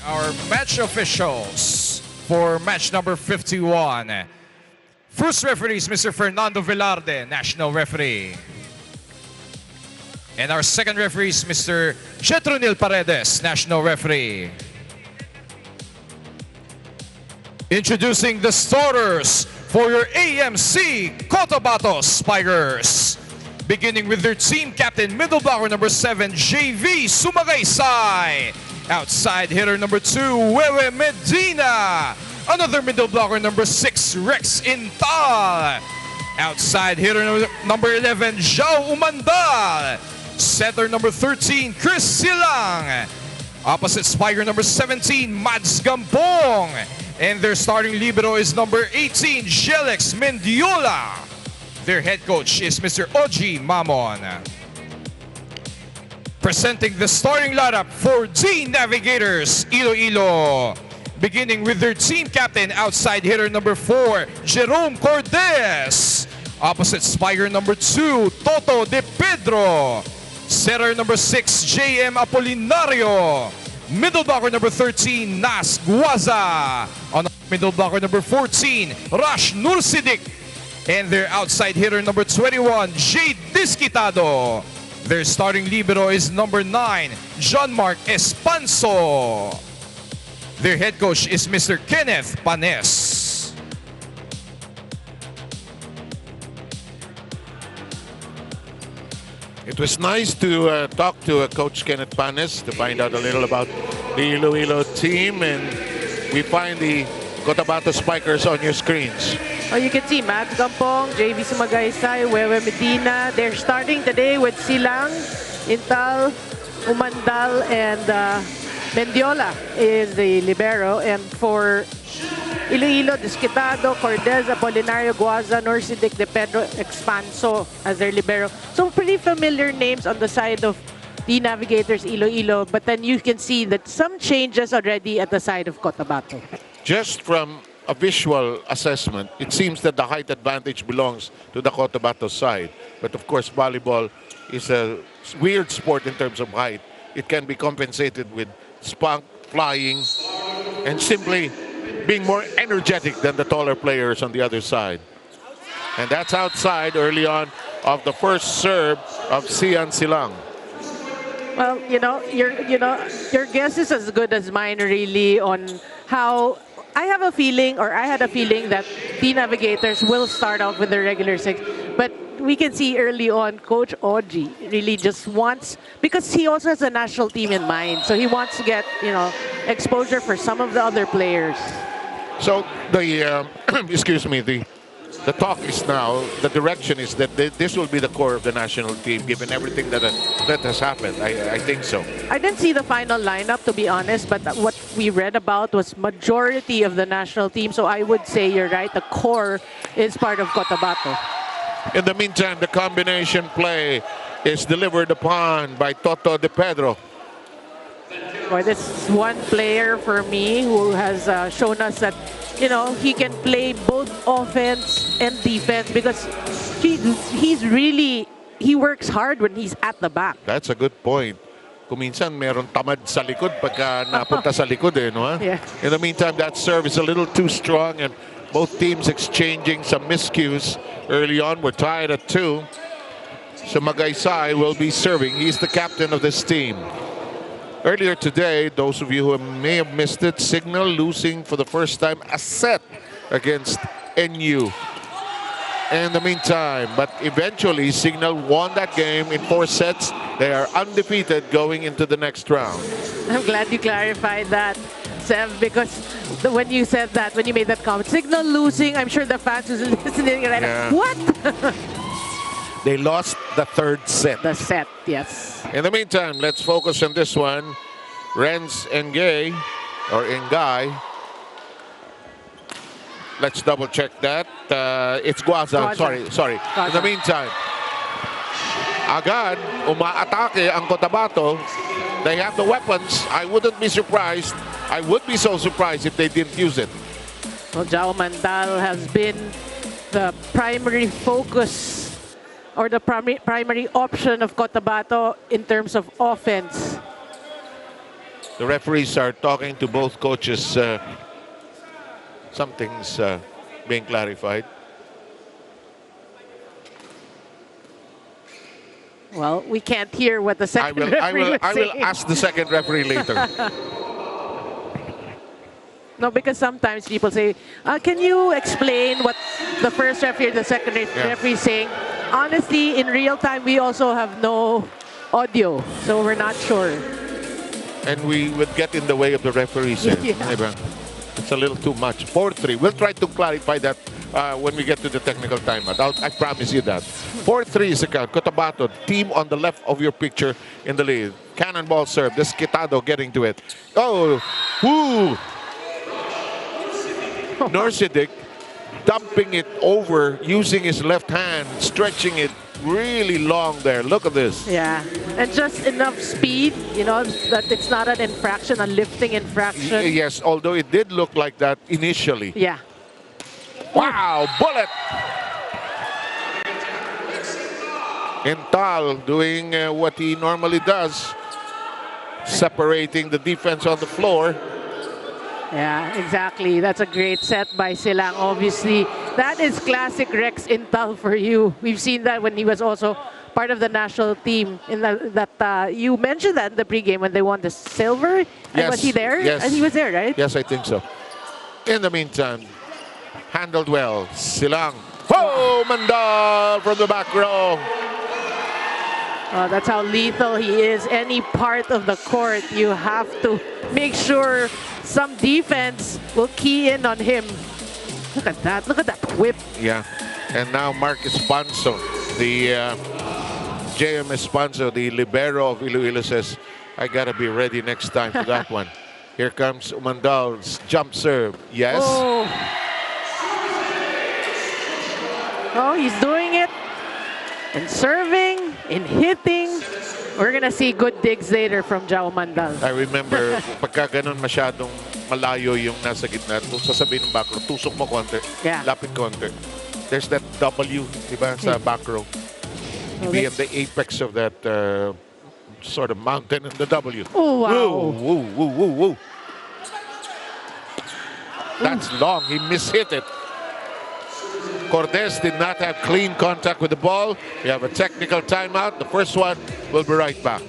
Our match officials for match number 51. First referee is Mr. Fernando Velarde, national referee. And our second referee is Mr. Jetronil Paredes, national referee. Introducing the starters for your AMC COTABATO Spikers. Beginning with their team captain, middle blocker number 7, JV Sumagaysay. Outside hitter number 2, Wewe Medina. Another middle blocker number 6, Rex Intal. Outside hitter number 11, Jao Umandal. Setter number 13, Chris Silang. Opposite spiker number 17, Mads Gampong. And their starting libero is number 18, Jelix Mendiola. Their head coach is Mr. Oji Mamon. Presenting the starting lineup for D Navigators Iloilo. Beginning with their team captain, outside hitter number 4, Jerome Cordes. Opposite spiker number 2, Toto De Pedro. Setter number 6, JM Apolinario. Middle blocker number 13, Nas Guaza. On middle blocker number 14, Rash Nursidik. And their outside hitter number 21, Jade Disquitado. Their starting libero is number 9, John Mark Espanso. Their head coach is Mr. Kenneth Panes. It was nice to talk to Coach Kenneth Panes to find out a little about the Iloilo team, and we find the COTABATO Spikers on your screens. Oh, you can see Matt Gampong, JV Sumagaysay, Wewe Medina. They're starting today with Silang, Intal, Umandal, and Mendiola is the libero. And for Iloilo, Disquitado, Cordes, Apolinario, Guaza, Norsidic, De Pedro, Expanso as their libero. So pretty familiar names on the side of the Navigators Iloilo, but then you can see that some changes already at the side of COTABATO. Just from a visual assessment, it seems that the height advantage belongs to the COTABATO side. But of course, volleyball is a weird sport in terms of height. It can be compensated with spunk, flying, and simply being more energetic than the taller players on the other side. And that's outside early on of the first serve of Sian Silang. Well, your guess is as good as mine, really, on how I had a feeling that the Navigators will start off with the regular 6. But we can see early on, Coach Oji really just wants, because he also has a national team in mind, so he wants to get, exposure for some of the other players. So the excuse me, the talk is now, the direction is that this will be the core of the national team, given everything that has happened. I think so. I didn't see the final lineup, to be honest, but what we read about was majority of the national team. So I would say you're right, the core is part of COTABATO. In the meantime, the combination play is delivered upon by Toto De Pedro. Boy, this is one player for me who has shown us that he can play both offense and defense, because he works hard when he's at the back. That's a good point. Kung minsan meron tamad sa likod pagka napunta sa likod no? Yeah. In the meantime, that serve is a little too strong, and both teams exchanging some miscues early on. We're tied at 2. So Magaysay will be serving. He's the captain of this team. Earlier today, those of you who may have missed it, Signal losing for the first time a set against NU. In the meantime, but eventually Signal won that game in 4 sets. They are undefeated going into the next round. I'm glad you clarified that, Sev, because when you said that, when you made that comment, Signal losing, I'm sure the fans who's listening right now, what? They lost the 3rd set. The set, yes. In the meantime, let's focus on this one. Renz Engay, or Engay. Let's double check that. It's Guaza. Sorry. Guaza. In the meantime, agad umaatake ang COTABATO. They have the weapons. I wouldn't be surprised. I would be so surprised if they didn't use it. Well, Jao Mandal has been the primary focus or the primary option of COTABATO in terms of offense. The referees are talking to both coaches. Something's being clarified. Well, we can't hear what the second referee was I will saying. ask the second referee later. No, because sometimes people say, can you explain what the first referee or the second referee is saying? Honestly, in real time, we also have no audio, so we're not sure. And we would get in the way of the referees. Yeah. It's a little too much. 4-3. We'll try to clarify that when we get to the technical timeout. I promise you that. 4-3 is the count. Cotabato, team on the left of your picture in the lead. Cannonball serve. Desquitado getting to it. Oh, whoo! Norsidic dumping it over, using his left hand, stretching it really long there. Look at this. Yeah, and just enough speed, you know, that it's not an infraction, a lifting infraction. Yes, although it did look like that initially. Yeah. Wow, bullet! Intal doing what he normally does, separating the defense on the floor. Yeah, exactly. That's a great set by Silang. Obviously, that is classic Rex Intal for you. We've seen that when he was also part of the national team. In that you mentioned that in the pregame when they won the silver. And was he there? Yes. And he was there, right? Yes, I think so. In the meantime, handled well. Silang. Oh, Mandal from the back row. That's how lethal he is. Any part of the court, you have to make sure some defense will key in on him. Look at that. Look at that whip. Yeah. And now Mark Espanso, the JM Espanso, the libero of Iloilo, says, I got to be ready next time for that one. Here comes Umandal's jump serve. Yes. Oh, he's doing it. And serving, and hitting. We're gonna see good digs later from Jao Mandal. I remember, pagka ganun masyadong malayo yung nasa gitna, kung sasabihin ng back row, tusok mo konti, Yeah. lapit konti. There's that W, di ba, sa back row. Be at the apex of that sort of mountain and the W. Oh, wow. Woo, woo, woo, woo, woo. That's long. He mishit it. Cordes did not have clean contact with the ball. We have a technical timeout. The first one. We'll be right back.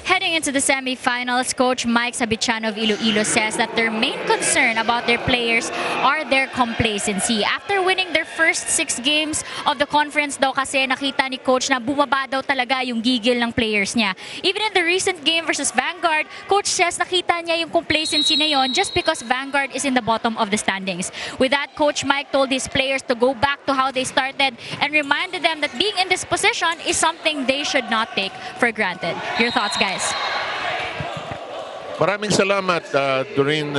Heading into the semifinals, Coach Mike Sabichano of Iloilo says that their main concern about their players are their complacency. After winning their first 6 games of the conference daw kasi nakita ni Coach na bumaba daw talaga yung gigil ng players niya. Even in the recent game versus Vanguard, Coach says nakita niya yung complacency na yon just because Vanguard is in the bottom of the standings. With that, Coach Mike told his players to go back to how they started and reminded them that being in this position is something they should not take for granted. Your thoughts, guys? Maraming salamat during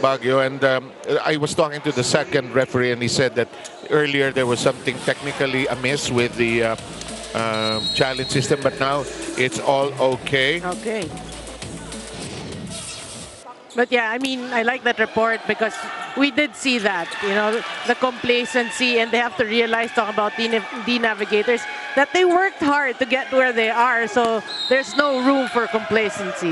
Baguio, and I was talking to the second referee and he said that earlier there was something technically amiss with the challenge system, but now it's all okay. Okay. But yeah, I mean, I like that report because we did see that, you know, the complacency, and they have to realize, talking about the navigators, that they worked hard to get where they are, so there's no room for complacency.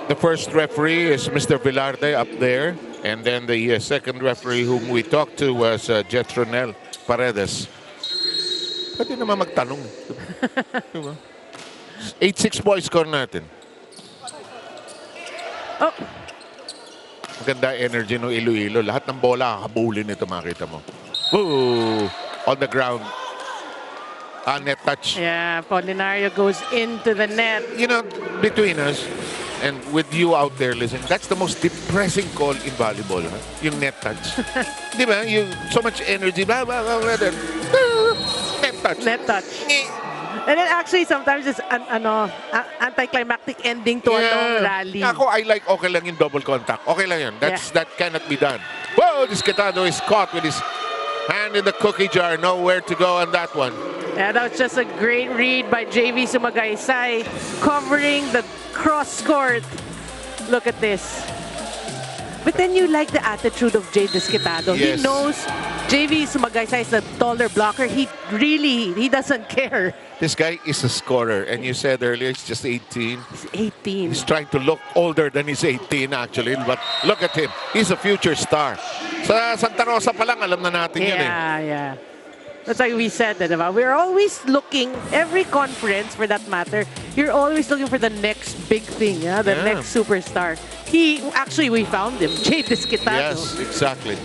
The first referee is Mr. Velarde up there, and then the second referee whom we talked to was Jeff Tronel Paredes. Pwede naman magtanong. Diba? 8-6 boys score natin. Oh, Maganda energy ng Iloilo. Lahat ng bola habulin ito, makita mo. Ooh, on the ground. Net touch. yeah, Polinario goes into the net. You know, between us and with you out there listening, that's the most depressing call in volleyball. Huh? Yung net touch. Di ba? Yung so much energy. Blah, blah, blah, blah, then, net touch. Net touch. And then actually sometimes it's an anticlimactic ending to a long rally. Ako, I like okay lang yung double contact. Okay lang yun. That cannot be done. Whoa, this Quetado is caught with his hand in the cookie jar. Nowhere to go on that one. Yeah, that was just a great read by JV Sumagaysay, covering the cross court. Look at this. But then you like the attitude of Jay Desquitado. Yes. He knows JV Sumagaysay is a taller blocker. He doesn't care. This guy is a scorer. And you said earlier, he's just 18. He's 18. He's trying to look older than he's 18 actually. But look at him. He's a future star. Sa Santa Rosa pa lang, alam na natin yun eh. Yeah. That's why we said that about. We're always looking, every conference for that matter, you're always looking for the next big thing, the next superstar. We found him, Jay Desquitado. Yes, exactly.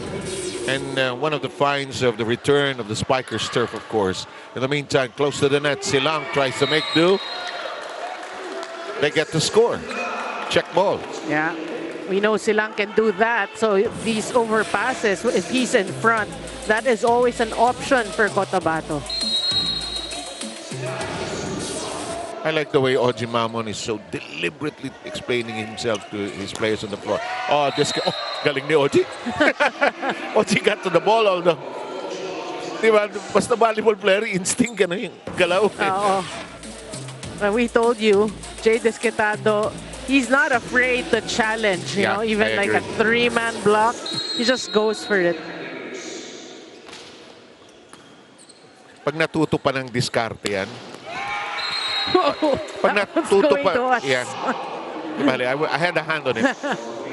And one of the finds of the return of the Spikers turf, of course. In the meantime, close to the net, Silang tries to make do. They get the score. Check ball. Yeah, we know Silang can do that. So these overpasses, if he's in front, that is always an option for Cotabato. I like the way Oji Mamon is so deliberately explaining himself to his players on the floor. Oh, galing ni Oji. Oji got to the ball, although, di ba, basta volleyball player, instinct ka na yung galaw. Oo. But we told you, Jay Desquitado, he's not afraid to challenge, you know, even like a three-man block. He just goes for it. Pag natuto pa ng diskarte yan, pag That was natuto going pa, to us. yan. Bale, I had a hand on it.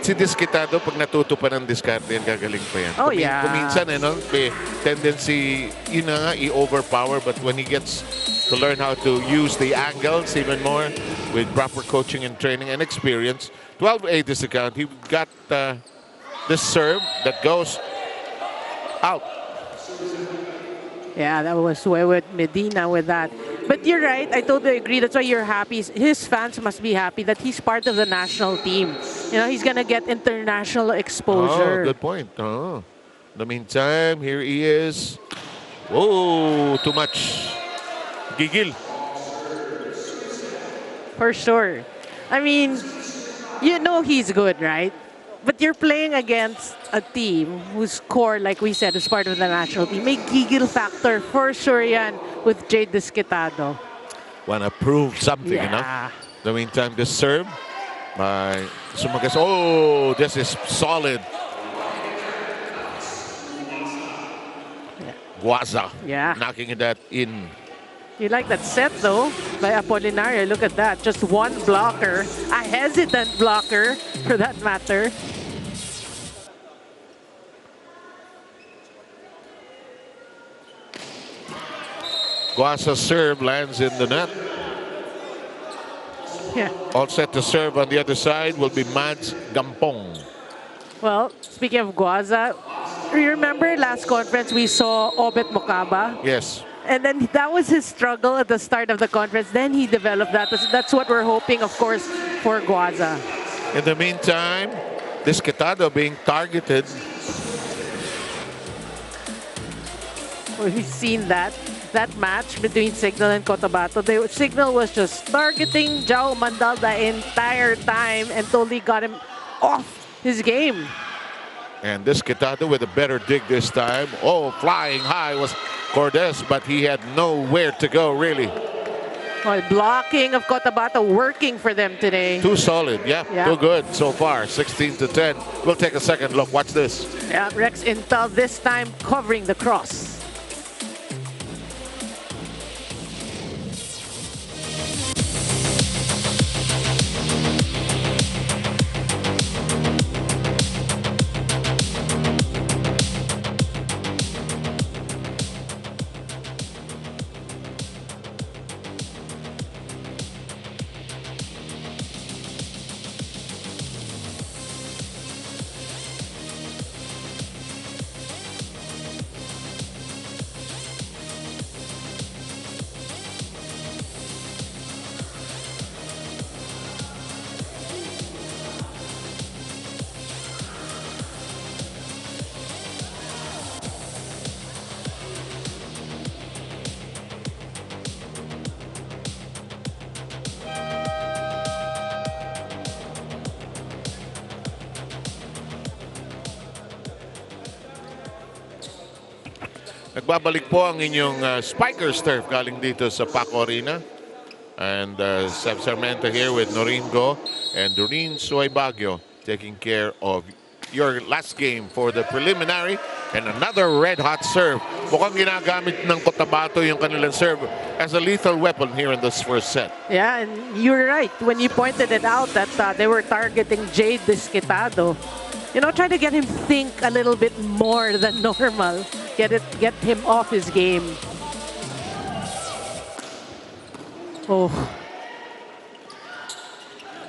Si Desquitado, pag natuto pa ng diskarte yan, gagaling pa yan. Oh, yeah. Kuminsan, may tendency, yun na nga, i-overpower. But when he gets to learn how to use the angles even more with proper coaching and training and experience, 12-8 is the count. He got the serve that goes out. Yeah, that was with Medina with that. But you're right, I totally agree. That's why you're happy. His fans must be happy that he's part of the national team. You know, he's going to get international exposure. Oh, good point. Oh. In the meantime, here he is. Oh, too much. Gigil. For sure. I mean, you know he's good, right? But you're playing against a team whose core, like we said, is part of the national team. May gigil factor for sure yan with Jay Desquitado. Wanna prove something, you know? In the meantime, the serve by Sumagas. Oh, this is solid. Guaza. Knocking that in. You like that set, though, by Apolinario. Look at that. Just one blocker. A hesitant blocker, for that matter. Guasa's serve lands in the net. Yeah. All set to serve on the other side will be Mads Gampong. Well, speaking of Guaza, remember last conference we saw Obet Mokaba? Yes. And then that was his struggle at the start of the conference. Then he developed that. That's what we're hoping, of course, for Guaza. In the meantime, Desquitado being targeted. We've seen that match between Signal and Cotabato. Signal was just targeting Jao Mandal the entire time and totally got him off his game. And Desquitado with a better dig this time. Oh, flying high was Cordes, but he had nowhere to go, really. Well, blocking of Cotabato working for them today. Too solid, yeah. Too good so far, 16-10. We'll take a second look. Watch this. Yeah, Rex Intel this time covering the cross. Nagbabalik po ang inyong Spikers turf galing dito sa Paco Arena. And Seb Sarmento here with Noreen Go and Doreen Soy Baguio taking care of your last game for the preliminary. And another red-hot serve. Mukhang ginagamit ng Cotabato yung kanilang serve as a lethal weapon here in this first set. Yeah, and you're right when you pointed it out that they were targeting Jade Desquitado. You know, try to get him think a little bit more than normal. Get him off his game. Oh.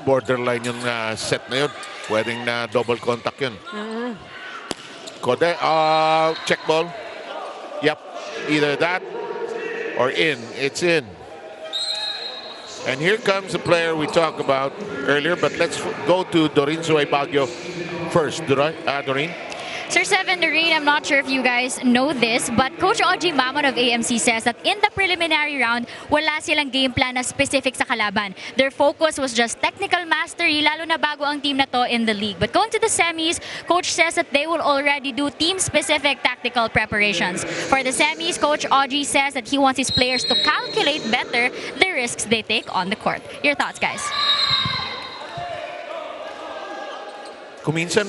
Borderline yung set na yun. Pwedeng na double contact yun. Kode, check ball. Yep, either that or in. It's in. And here comes the player we talked about earlier, but let's go to Doreen Soy Baguio first. Doreen? Sir Seven, Doreen, I'm not sure if you guys know this, but Coach Oji Mamon of AMC says that in the preliminary round, wala silang game plan na specific sa kalaban. Their focus was just technical mastery, lalo na bago ang team na to in the league. But going to the semis, Coach says that they will already do team-specific tactical preparations. For the semis, Coach Oji says that he wants his players to calculate better the risks they take on the court. Your thoughts, guys? Kuminsan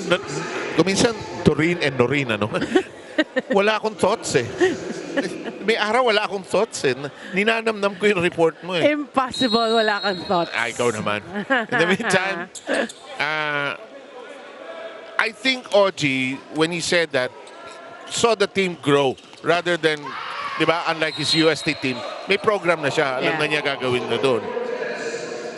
Doreen and Noreen, ano? Wala akong thoughts eh. May araw wala akong thoughts eh. Ninanamnam ko yung report mo eh. Impossible, wala kang thoughts. Ay, ikaw naman. In the meantime, I think Oji, when he said that, saw the team grow rather than, di ba, unlike his UST team, may program na siya. Alam na niya gagawin na doon.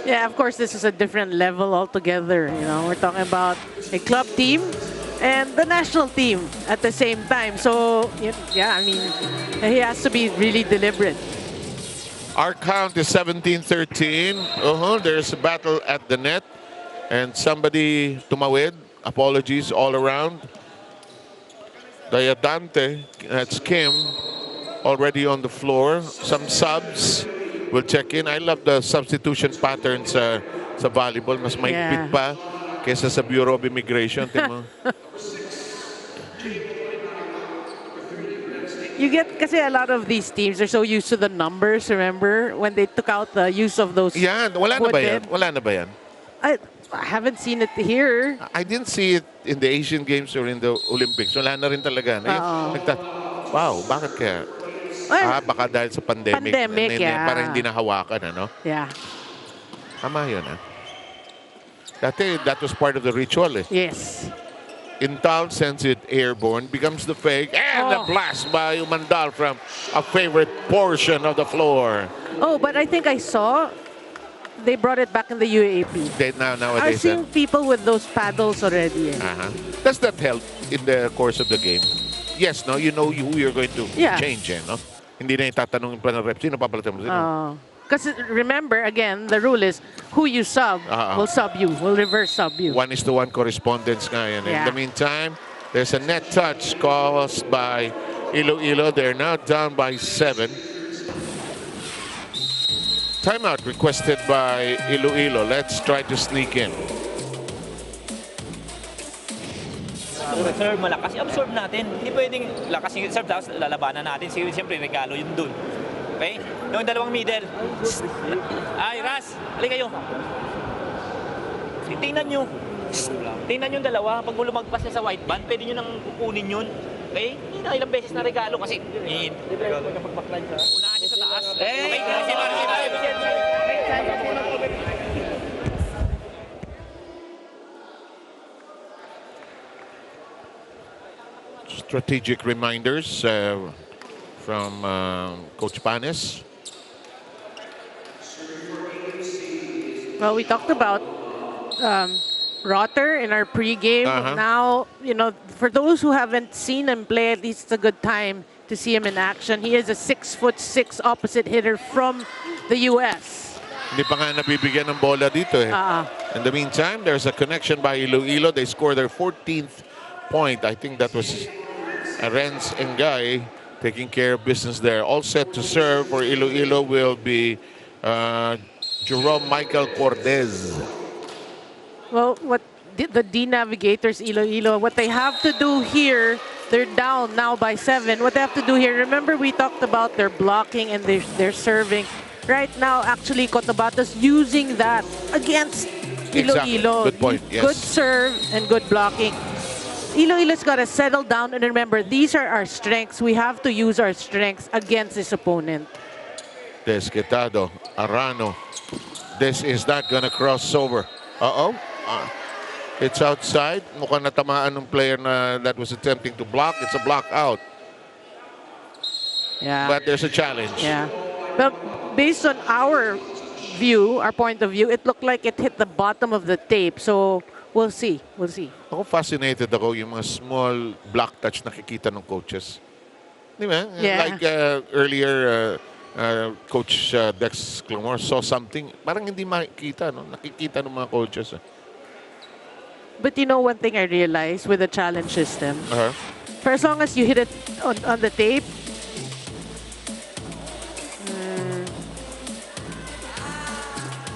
Yeah, of course, this is a different level altogether. You know, we're talking about a club team and the national team at the same time. So, yeah, I mean, he has to be really deliberate. Our count is 17-13. There's a battle at the net. And somebody tumawid. Apologies all around. Dayadante, that's Kim, already on the floor. Some subs will check in. I love the substitution patterns sa volleyball. Mas maigpit pa kesa sa Bureau of Immigration. You get, kasi a lot of these teams are so used to the numbers, remember? When they took out the use of those. Yan, wala na ba yan? Wala na ba yan? I haven't seen it here. I didn't see it in the Asian Games or in the Olympics. Wala na rin talaga. Wow, bakit kaya? Baka dahil sa pandemic. Parang hindi nahawakan, ano? Yeah. Tama yun, Dati, that was part of the ritual, eh. Yes. Intal sends it airborne, becomes the fake, and the blast by Umandal from a favorite portion of the floor. Oh, but I think I saw they brought it back in the UAP. Nowadays, I've seen people with those paddles already. Does that help in the course of the game? Yes, no? You know who you're going to change, no? Hindi na itatanong pa ng rep. Sino papalitan mo? Because remember, again, the rule is who you sub will sub you, will reverse sub you. 1:1 correspondence nga yan. In the meantime, there's a net touch caused by Iloilo. They're now down by 7. Timeout requested by Iloilo. Let's try to sneak in. Serve malakas, absorb natin. Hindi pwedeng lakas yung serve, tapos lalabanan natin. Siyempre, regalo yun dun. Okay? Yung dalawang middle. Ay, Ras, halika kayo. Tingnan nyo. Tingnan yung dalawa. Pag lumagpas na sa white band, pwede nyo nang kukunin yun. Okay? Hindi na ilang beses na regalo kasi unahan nyo sa taas. Okay? Strategic reminders from Coach Panes. Well, we talked about Rotter in our pregame. Now, you know, for those who haven't seen him play, at least it's a good time to see him in action. He is a 6'6" opposite hitter from the U.S. Hindi pa nga nabibigyan ng bola dito eh. In the meantime, there's a connection by Iloilo. They score their 14th point. I think that was Renz Engay taking care of business there. All set to serve for Iloilo will be Jerome Michael Cortez. Well, what the D Navigators Iloilo, what they have to do here They're down now by 7. What they have to do here, remember we talked about their blocking and their serving. Right now, actually, Cotabato's using that against Exactly. Iloilo. Good point, yes. Good serve and good blocking. Iloilo's got to settle down and remember, these are our strengths. We have to use our strengths against this opponent. Desquitado, Arano. This is not gonna cross over. Uh-oh. It's outside. Mukhang natamaan ng player that was attempting to block. It's a block out. Yeah. But there's a challenge. Yeah. Well, based on our view, our point of view, it looked like it hit the bottom of the tape. So we'll see. We'll see. Ako fascinated ako yung mga small block touch nakikita ng coaches. Di ba? Yeah. Like earlier, Coach Dex Clamor saw something. Parang hindi makikita, no? Nakikita ng mga coaches. But you know one thing I realized with the challenge system? For as long as you hit it on the tape,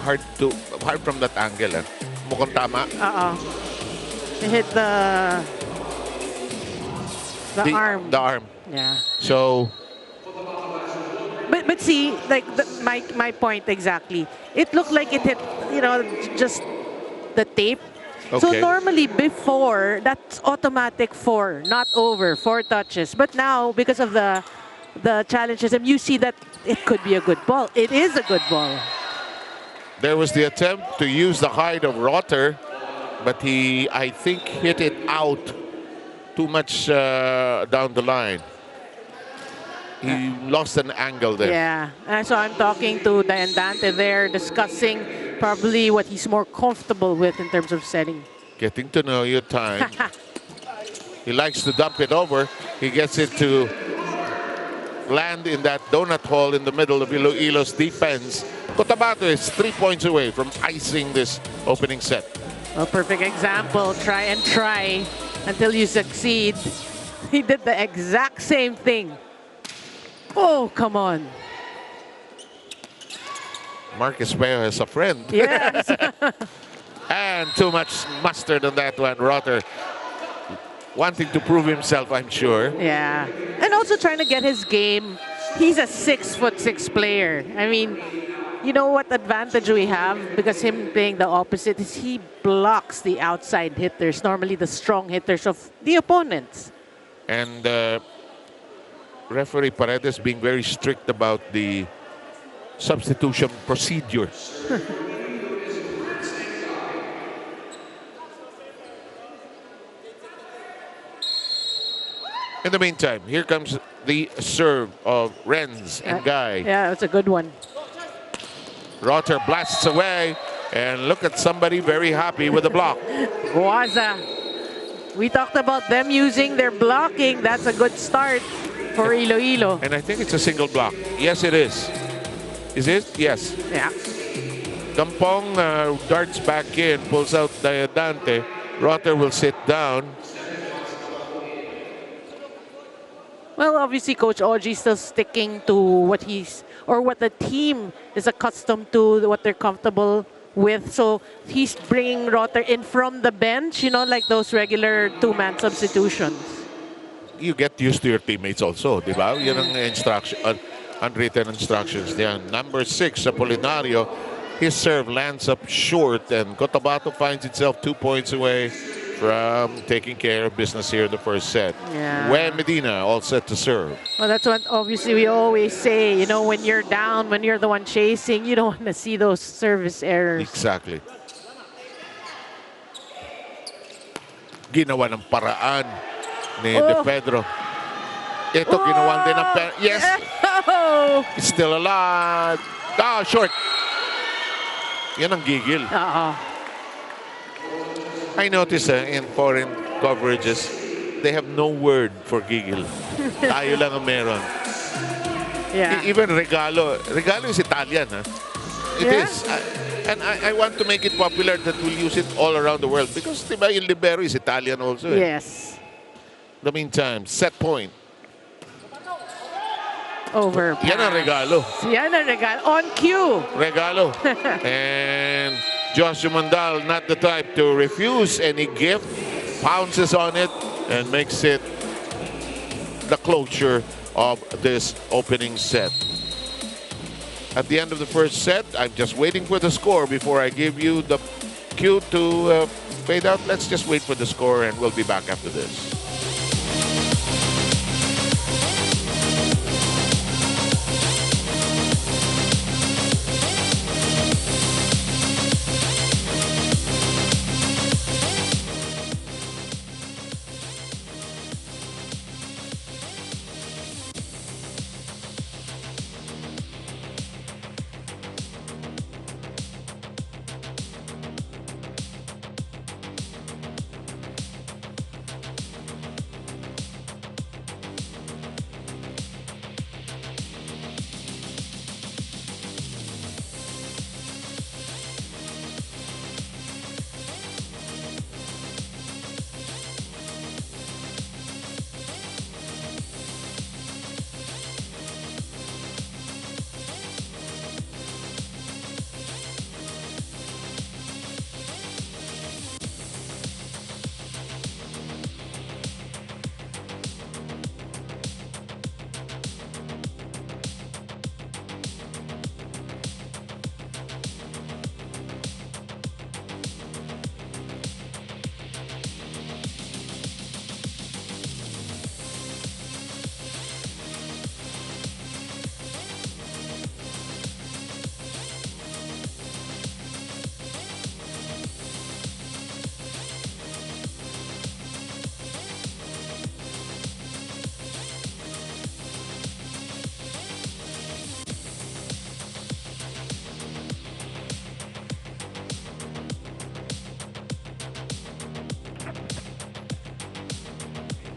Hard from that angle. Mukhang tama. you hit the arm. The arm. Yeah. So, But see, like my point exactly. It looked like it hit, just the tape. So Okay. normally before, that's automatic 4, not over, 4 touches. But now, because of the challenge system, you see that it could be a good ball. It is a good ball. there was the attempt to use the height of Rotter, but he, I think, hit it out too much down the line. He lost an angle there. Yeah, so I'm talking to Dante there, discussing probably what he's more comfortable with in terms of setting. Getting to know your time. He likes to dump it over. He gets it to land in that donut hole in the middle of Iloilo's defense. Cotabato is 3 points away from icing this opening set. A perfect example. Try and try until you succeed. He did the exact same thing. Oh, come on. Marcus Peo is a friend. Yes. And too much mustard on that one. Rotter wanting to prove himself, I'm sure. Yeah. And also trying to get his game. He's a 6'6" player. I mean, you know what advantage we have? Because him playing the opposite is he blocks the outside hitters, normally the strong hitters of the opponents. And referee Paredes being very strict about the substitution procedure. In the meantime, here comes the serve of Renz and Guy. Yeah, that's a good one. Rotter blasts away, and look at somebody very happy with the block. Guaza. We talked about them using their blocking. That's a good start for Iloilo. And I think it's a single block. Yes, it is. Is it? Yes. Yeah. Gampong darts back in, pulls out Dante. Rotter will sit down. Well, obviously, Coach Oji still sticking to what the team is accustomed to, what they're comfortable with. So he's bringing Rotter in from the bench, like those regular two-man substitutions. You get used to your teammates also, di ba? Yan ang unwritten instructions. Yan. Number 6, Apolinario. His serve lands up short, and Cotabato finds itself 2 points away from taking care of business here in the first set. Yeah. Where Medina all set to serve. Well, that's what obviously we always say, when you're down, when you're the one chasing, you don't want to see those service errors. Exactly. Ginawa ng paraan ni De Pedro. Ito ginawa din ng yes. Oh. It's still alive. Short. Yan ang gigil. I notice in foreign coverages, they have no word for gigil. Tayo lang ang meron. Yeah. Even regalo. Regalo is Italian, huh? It Yeah. is. And I want to make it popular that we'll use it all around the world. Because, diba, yung libero is Italian also. Yes. In the meantime, set point. Over. Yan ang regalo. Yan ang regalo. On cue. Regalo. And Joshua Mandal, not the type to refuse any gift, pounces on it and makes it the closure of this opening set. At the end of the first set, I'm just waiting for the score before I give you the cue to fade out. Let's just wait for the score and we'll be back after this.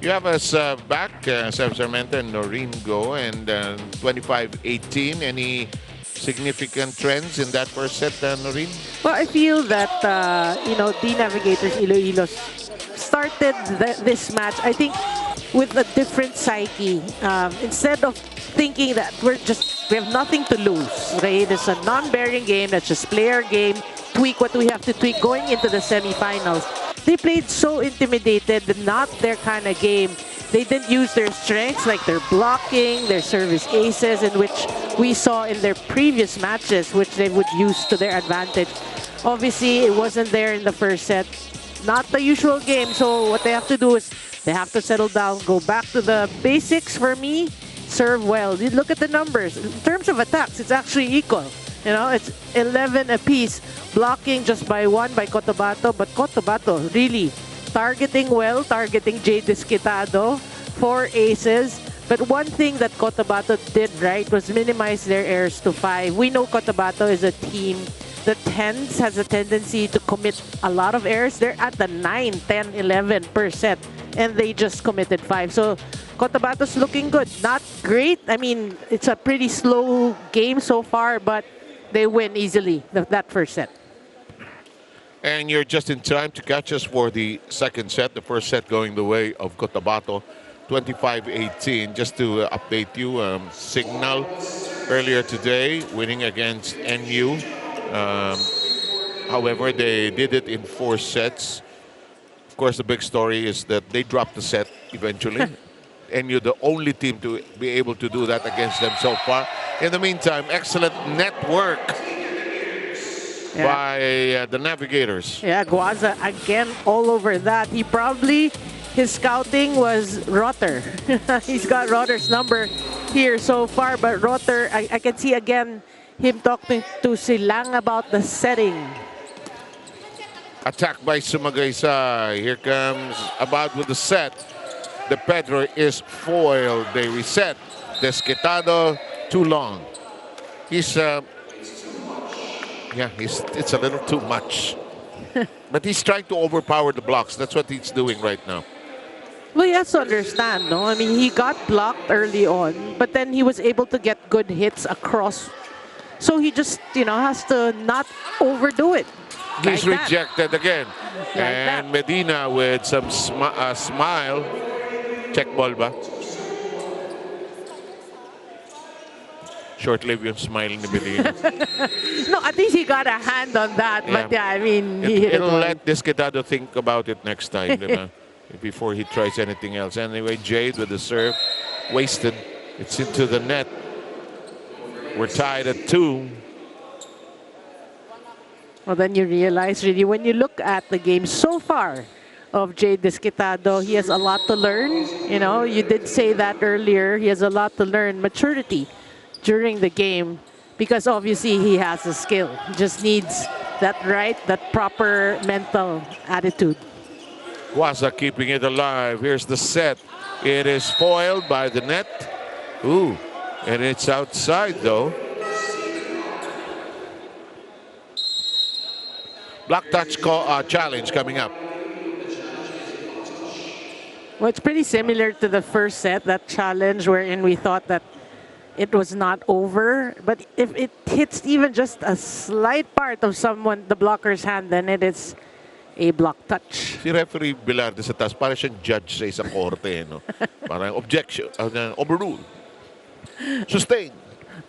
You have us back, Seb Sarmenta and Noreen Go, and 25-18. Any significant trends in that first set, Noreen? Well, I feel that, the Navigators Iloilo started this match, I think, with a different psyche. Instead of thinking that we have nothing to lose, okay? There's a non-bearing game, that's just play our game, tweak what we have to tweak going into the semifinals. They played so intimidated, not their kind of game. They didn't use their strengths like their blocking, their service aces, in which we saw in their previous matches, which they would use to their advantage. Obviously, it wasn't there in the first set. Not the usual game, so what they have to do is they have to settle down, go back to the basics for me, serve well. You look at the numbers. In terms of attacks, it's actually equal. You know, it's 11 apiece. Blocking just by 1 by COTABATO, but COTABATO really targeting well, targeting Jay Desquitado, 4 aces. But one thing that COTABATO did right was minimize their errors to 5. We know COTABATO is a team that has a tendency to commit a lot of errors. They're at the 9, 10, 11%, and they just committed 5. So COTABATO's looking good. Not great. I mean, it's a pretty slow game so far, but they win easily that first set. And you're just in time to catch us for the second set. The first set going the way of COTABATO, 25-18. Just to update you, Signal earlier today winning against NU. However, they did it in 4 sets. Of course, the big story is that they dropped the set eventually. NU, the only team to be able to do that against them so far. In the meantime, excellent network by the Navigators. Yeah, Guaza again all over that. His scouting was Rotter. He's got Rotter's number here so far, but Rotter, I can see again him talking to Silang about the setting. Attack by Sumagaysay. Here comes Abad with the set. The Pedro is foiled. They reset. Desquitado, too long. It's a little too much. But he's trying to overpower the blocks. That's what he's doing right now. Well, he has to understand, no? I mean, he got blocked early on, but then he was able to get good hits across. So he just, has to not overdo it. He's like rejected again. Like and that. Medina with some smile. Check ball ba? Short-lived yung smile ni Medina. No, at least he got a hand on that. Yeah. But yeah, I mean, he hit it It'll well. let Desquitado think about it next time, di ba? before he tries anything else. Anyway, Jade with the serve. Wasted. It's into the net. We're tied at 2. Well, then you realize, really, when you look at the game so far of Jade Desquitado, he has a lot to learn. You know, you did say that earlier. He has a lot to learn, maturity during the game, because obviously he has the skill. He just needs that proper mental attitude. Guaza keeping it alive. Here's the set. It is foiled by the net. Ooh, and it's outside though. Block touch challenge coming up. Well, it's pretty similar to the first set, that challenge wherein we thought that it was not over. But if it hits even just a slight part of the blocker's hand, then it is a block touch. Si referee Bilardo sa taas, parang siyang judge sa isang korte. No? Parang objection, overrule, sustain.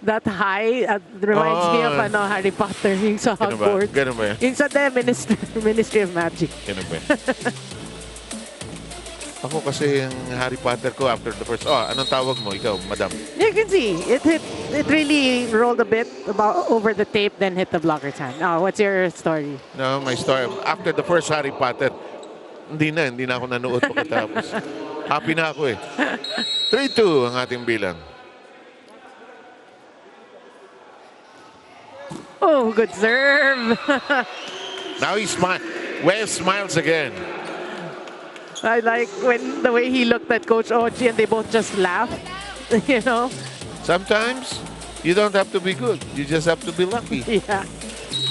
That high reminds me of Harry Potter, yung sa Hogwarts. Ganun ba yan? Yung sa Ministry of Magic. Ganun ba yan? Ako kasi yung Harry Potter ko after the first... Oh, anong tawag mo? Ikaw, madam? You can see, it really rolled a bit over the tape, then hit the blocker's hand. Oh, what's your story? No, my story. After the first Harry Potter, hindi na ako nanood pagkatapos. Happy na ako eh. 3-2 ang ating bilang. Oh, good serve. Now he smiles. Wes smiles again. I like the way he looked at Coach Ochi and they both just laughed, you know? Sometimes you don't have to be good. You just have to be lucky. Yeah.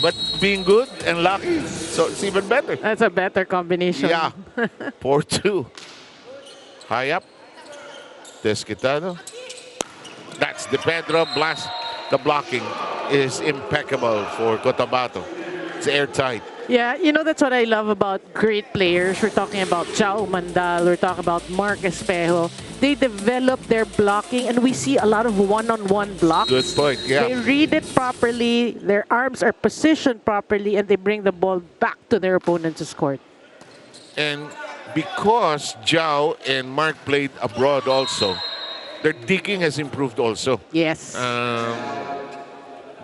But being good and lucky, so it's even better. That's a better combination. Yeah. 4-2. High up. Desquitado. That's the Pedro blast. The blocking is impeccable for Cotabato. It's airtight. Yeah, you know, that's what I love about great players. We're talking about Chao Mandal, we're talking about Mark Espejo. They develop their blocking, and we see a lot of one-on-one blocks. Good point, yeah. They read it properly, their arms are positioned properly, and they bring the ball back to their opponent's court. And because Zhao and Mark played abroad also, their digging has improved also. Yes.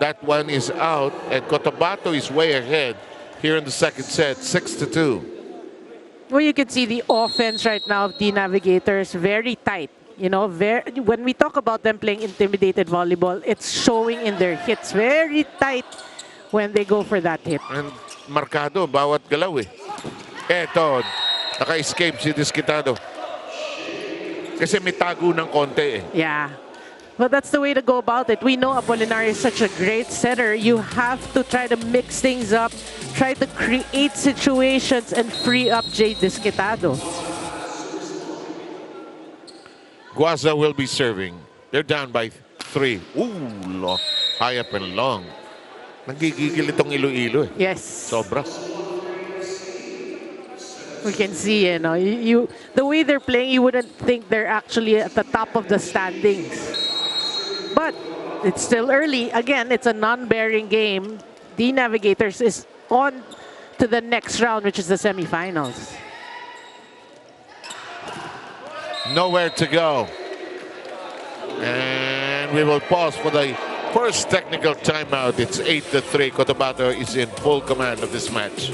That one is out, and Cotabato is way ahead here in the second set, 6-2. Well, you can see the offense right now of the Navigators, very tight. You know, when we talk about them playing intimidated volleyball, it's showing in their hits. Very tight when they go for that hit. And markado, bawat galaw eh. Eto, naka-escape si Desquitado. Kasi may tago ng konti eh. Yeah. Well, that's the way to go about it. We know Apolinar is such a great setter. You have to try to mix things up, try to create situations and free up Jade Desquitado. Guaza will be serving. They're down by 3. Ooh, high up and long. Nagigigil itong Iloilo eh. Yes. Sobra. We can see, you know, the way they're playing, you wouldn't think they're actually at the top of the standings. But it's still early. Again, it's a non-bearing game. The Navigators is on to the next round, which is the semifinals. Nowhere to go. And we will pause for the first technical timeout. It's 8-3. Cotabato is in full command of this match.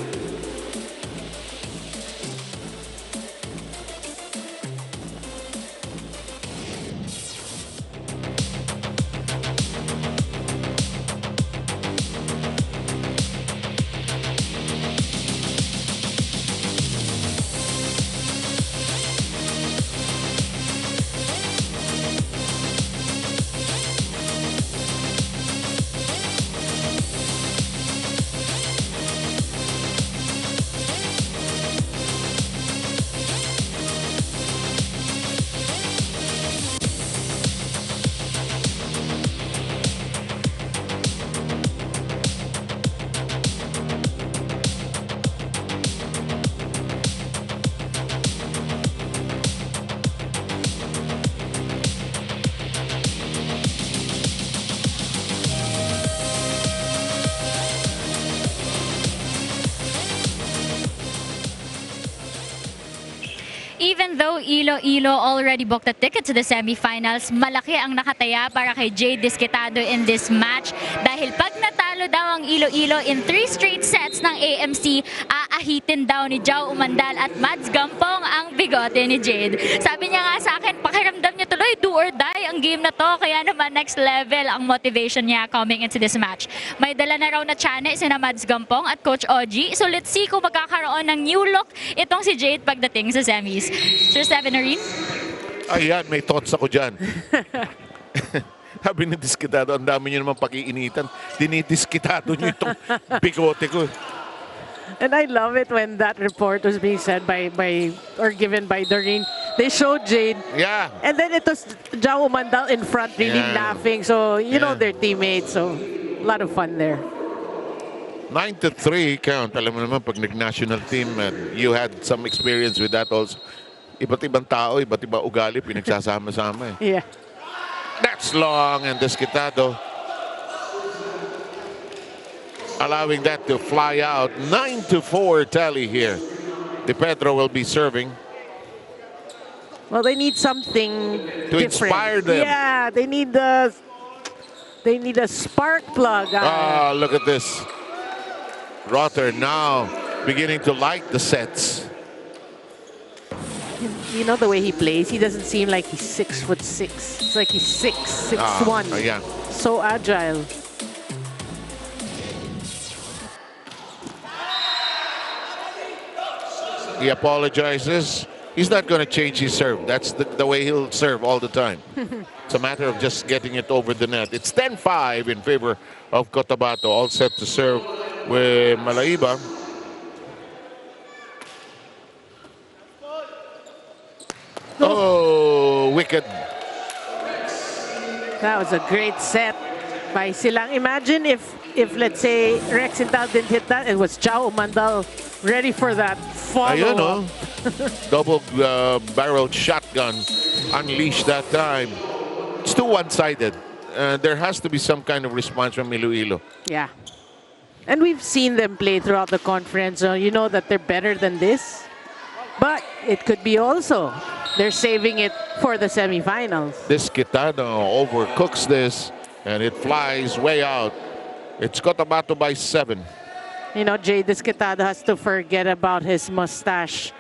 though Iloilo already booked a ticket to the semifinals, malaki ang nakataya para kay Jade Disquitado in this match dahil pag natalo daw ang Iloilo in 3 straight sets ng AMC, aahitin daw ni Jao Umandal at Mads Gampong ang bigote ni Jade. Sabi niya nga sa akin, pakiramdam niya tuloy do or die ang game na to, kaya naman next level ang motivation niya coming into this match. May dala na raw na chane sina Mads Gampong at Coach Oji, so let's see kung magkakaroon ng new look itong si Jade pagdating sa semis. Sir Seven Noreen? Ayan, may thoughts ako dyan. Sabi ni Disquitado, ang dami nyo naman pag-iinitan. Dinidiskitado nyo itong bigote ko. And I love it when that report was being said or given by Doreen. They showed Jade. Yeah. And then it was Jao Umandal in front really laughing. So, you know, they're teammates. So, a lot of fun there. 9-3 count. Alam mo naman, pag nag-national team, you had some experience with that also. Iba't ibang tao, iba't ibang ugali, pinagsasama-sama eh. Yeah. That's long, and Disquitado allowing that to fly out. 9-4 tally here. De Pedro will be serving. Well, they need something to different. Inspire them. Yeah, they need a spark plug. Oh, look at this. Rotter now beginning to like the sets. You know the way he plays? He doesn't seem like he's 6'6". It's like he's 6'1". Yeah. So agile. He apologizes. He's not going to change his serve. That's the way he'll serve all the time. It's a matter of just getting it over the net. It's 10-5 in favor of Cotabato. All set to serve with Malaiba. Oh, wicked. That was a great set by Silang. Imagine if let's say Rex Intal didn't hit that, it was Jao Umandal ready for that follow-up. Double barreled shotgun unleashed that time. It's too one-sided. There has to be some kind of response from Iloilo. Yeah. And we've seen them play throughout the conference, so you know that they're better than this. But it could be also they're saving it for the semifinals. Disquitado overcooks this, and it flies way out. It's Cotabato by 7. You know, Jay Disquitado has to forget about his mustache.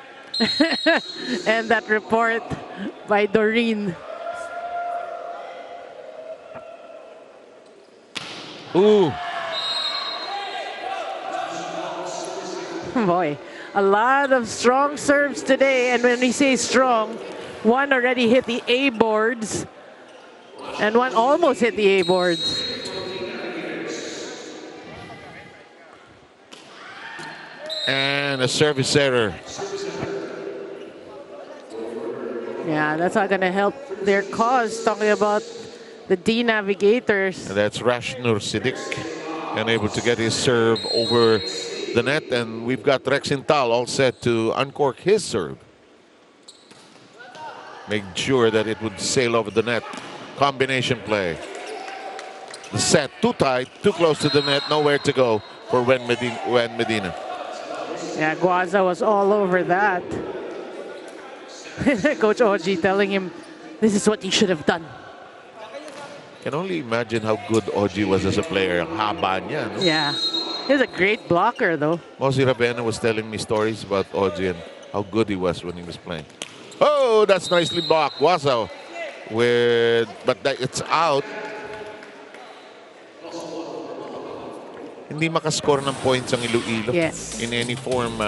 And that report by Doreen. Ooh. Boy, a lot of strong serves today. And when we say strong, one already hit the A boards. And one almost hit the A boards. And a service error. Yeah, that's not going to help their cause. Talking about the D Navigators. And that's Rashnur Siddiq, unable to get his serve over the net. And we've got Rex Intal all set to uncork his serve. Making sure that it would sail over the net. Combination play. The set too tight, too close to the net, nowhere to go for Wen Medina. Yeah, Guaza was all over that. Coach Oji telling him, this is what you should have done. Can only imagine how good Oji was as a player. Ang haba niya, no? Yeah. He's a great blocker, though. Mosi Ravena was telling me stories about Oji and how good he was when he was playing. Oh, that's nicely blocked. Guaza but it's out. Hindi makascore ng points ang Iloilo. Yes. In any form,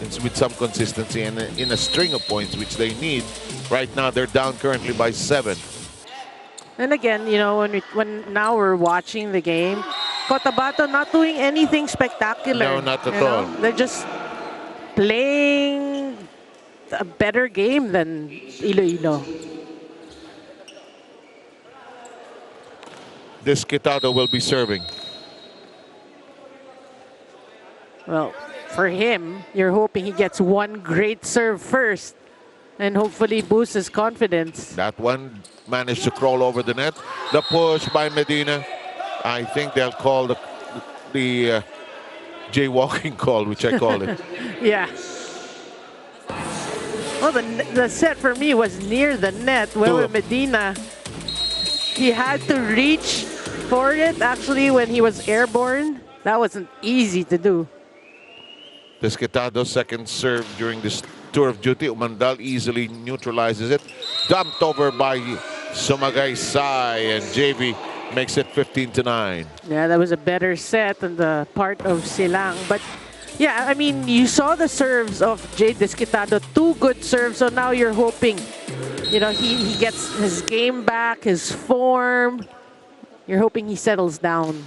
with some consistency and in a string of points, which they need. Right now, they're down currently by 7. And again, you know, when now we're watching the game, Cotabato not doing anything spectacular. No, not at all. They're just playing a better game than Iloilo. Disquitado will be serving. Well, for him, you're hoping he gets one great serve first and hopefully boosts his confidence. That one managed to crawl over the net. The push by Medina. I think they'll call the jaywalking call, which I call it. Yeah. Well, the set for me was near the net. Where Medina, he had to reach for it. Actually, when he was airborne, that wasn't easy to do. Desquitado's second serve during this tour of duty. Umandal easily neutralizes it. Dumped over by Sumagaysay, and JV makes it 15-9. Yeah, that was a better set on the part of Silang. But yeah, I mean, you saw the serves of Jay Desquitado. 2 good serves, so now you're hoping, you know, he gets his game back, his form. You're hoping he settles down.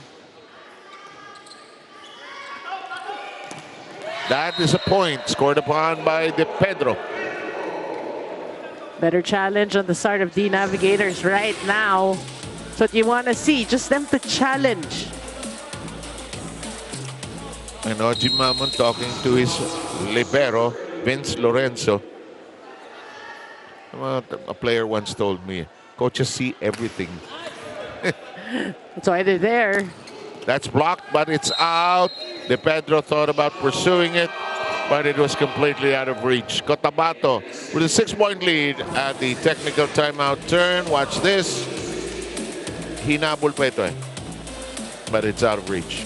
That is a point scored upon by De Pedro. Better challenge on the side of D Navigators right now. That's what you want to see, just them to challenge. I know Jim Mamon talking to his libero, Vince Lorenzo. A player once told me, coaches see everything. It's either there. That's blocked, but it's out. De Pedro thought about pursuing it, but it was completely out of reach. Cotabato with a 6-point lead at the technical timeout turn. Watch this. Hinabol pa ito but it's out of reach.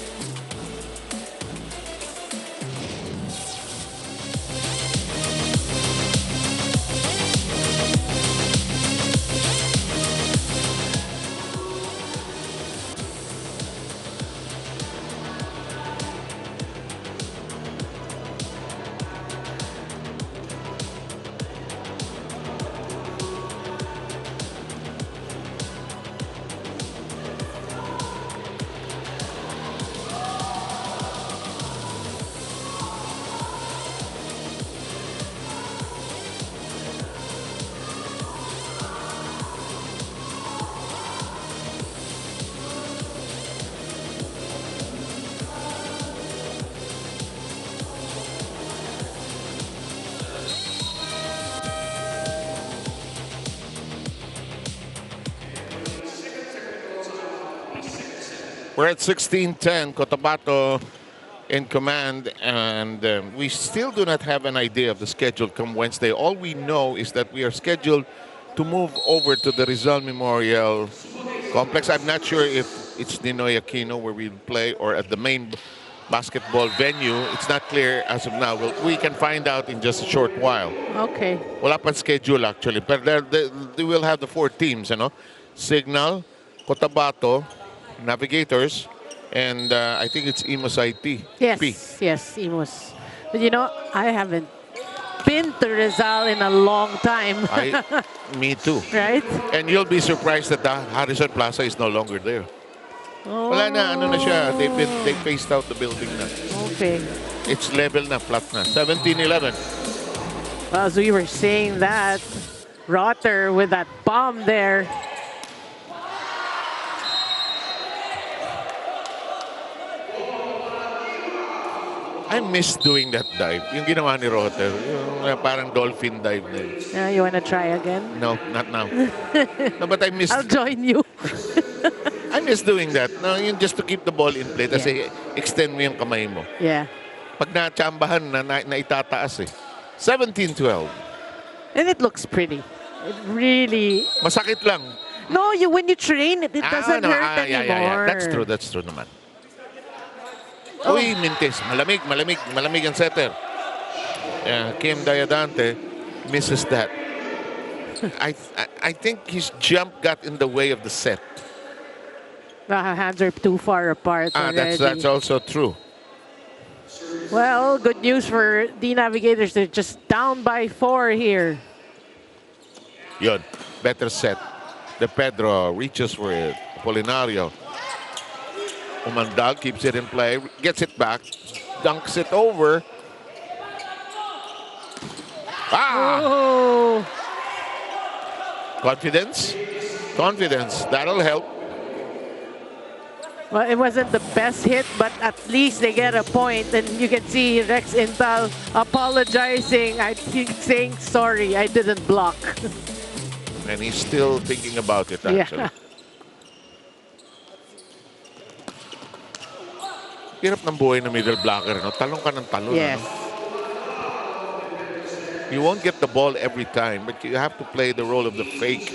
We're at 16-10, Cotabato in command, and we still do not have an idea of the schedule come Wednesday. All we know is that we are scheduled to move over to the Rizal Memorial Complex. I'm not sure if it's Ninoy Aquino where we'll play or at the main basketball venue. It's not clear as of now. We can find out in just a short while. Okay. Wala pang schedule actually, but they will have the 4 teams, you know. Signal, Cotabato, Navigators, and I think it's Imos IT. Yes, yes, Imos. But you know, I haven't been to Rizal in a long time. Me too. Right? And you'll be surprised that the Harrison Plaza is no longer there. Oh. Wala na, ano na siya. They phased out the building na. Okay. It's level na, flat na. 17-11. Well, as we were saying that, Rotter with that bomb there. I miss doing that dive. Yung ginawa ni Rotter. Yung parang dolphin dive na yun. You want to try again? No, not now. No, but I miss... I'll join you. I miss doing that. No, yun just to keep the ball in play. Kasi extend mo yung kamay mo. Yeah. Pag na-chambahan na itataas eh. 17-12. And it looks pretty. It really... Masakit lang. No, when you train, it doesn't hurt anymore. Yeah. That's true naman. Uy, Mintes. Malamig ang setter. Kim Diadante misses that. I think his jump got in the way of the set. The hands are too far apart already. That's also true. Well, good news for the Navigators. They're just down by 4 here. Yun. Better set. De Pedro reaches for it. Polinario. Umandal keeps it in play, gets it back, dunks it over. Oh. Confidence, that'll help. Well, it wasn't the best hit, but at least they get a point. And you can see Rex Intal apologizing, I think saying, sorry, I didn't block. And he's still thinking about it, actually. Yeah. Hirap ng buhay ng middle blocker, no? Talong ka ng talon. Yes. Ano? You won't get the ball every time, but you have to play the role of the fake.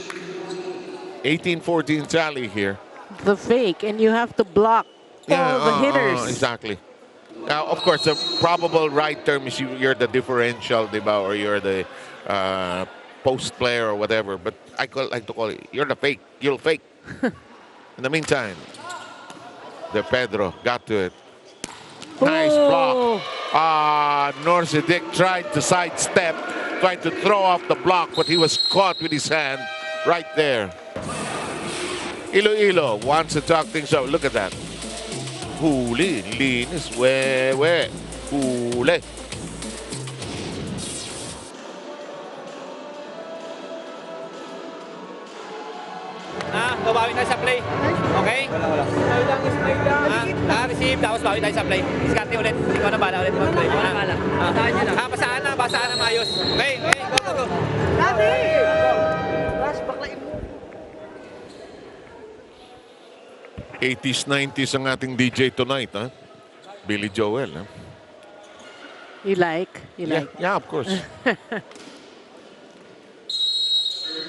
18-14 tally here. The fake, and you have to block all the hitters. Exactly. Now, of course, the probable right term is you're the differential, diba? Or you're the post player or whatever. But I like to call it, you're the fake. You'll fake. In the meantime, De Pedro got to it. Nice block. Norsidic tried to sidestep, tried to throw off the block, but he was caught with his hand right there. Iloilo wants to talk things out. Look at that. Huli, linis, we, huli. Babawi tayo sa play. Okay? Smile lang. Na-receive, tapos bawi tayo sa play. Diskarte ulit. Ikaw na bala ulit mag-play. Basahan nyo lang. Basahan na maayos. Okay, go. Dati! Rush, baklain mo. 80s, 90s ang ating DJ tonight, huh? Billy Joel, huh? You like? Yeah, of course.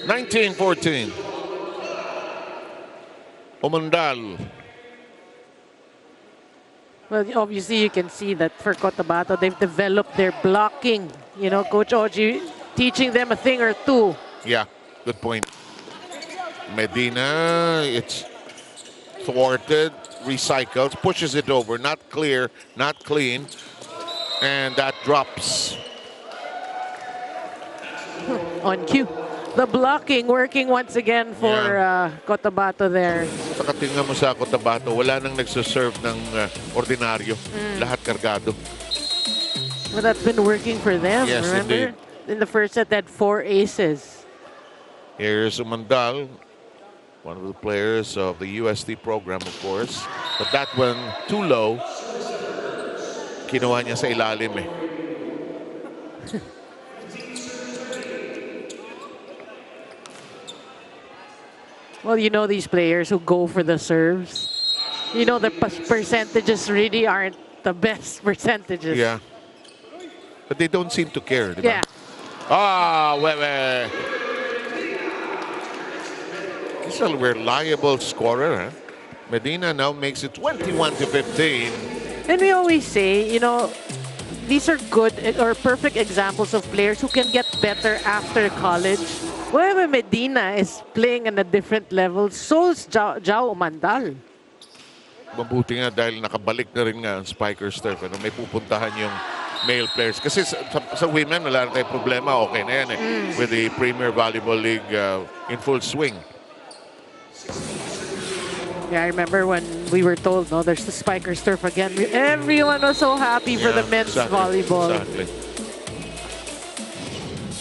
19-14. Omandal. Well, obviously you can see that for Cotabato, they've developed their blocking. You know, Coach Oji teaching them a thing or two. Yeah, good point. Medina, it's thwarted, recycles, pushes it over, not clear, not clean, and that drops. On cue. The blocking working once again for Cotabato there. Saka tingnan mo sa Cotabato, wala nang nagsaserve ng ordinaryo. Lahat kargado. Well, that's been working for them, Yes, remember? indeed. In the first set, they had 4 aces. Here's Umandal, one of the players of the USD program, of course. But that one, too low. Kinuha niya sa ilalim eh. Well, you know these players who go for the serves. You know the percentages really aren't the best percentages. Yeah. But they don't seem to care, diba? Yeah. Wewe. He's a reliable scorer, huh? Medina now makes it 21-15. And we always say, you know, these are good or perfect examples of players who can get better after college. Wherever Medina is playing on a different level, so is Jao Umandal. Mabuti nga dahil nakabalik na rin nga ang Spikers turf. Ano, may pupuntahan yung male players. Kasi sa women, wala na tayong problema. Okay na yan eh. With the Premier Volleyball League in full swing. Yeah, I remember when we were told, no, there's the Spikers turf again. Everyone was so happy for the men's volleyball. Exactly.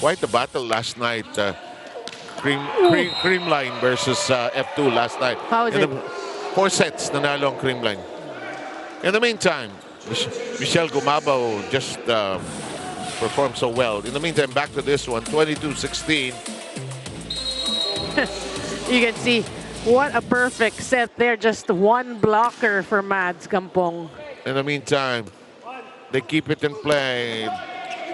Quite a battle last night. Creamline versus F2 last night. How is it? 4 sets, nanalo ang Creamline. In the meantime, Michelle Gumabao just performed so well. In the meantime, back to this one, 22-16. You can see what a perfect set there. Just one blocker for Mads Kampong. In the meantime, they keep it in play.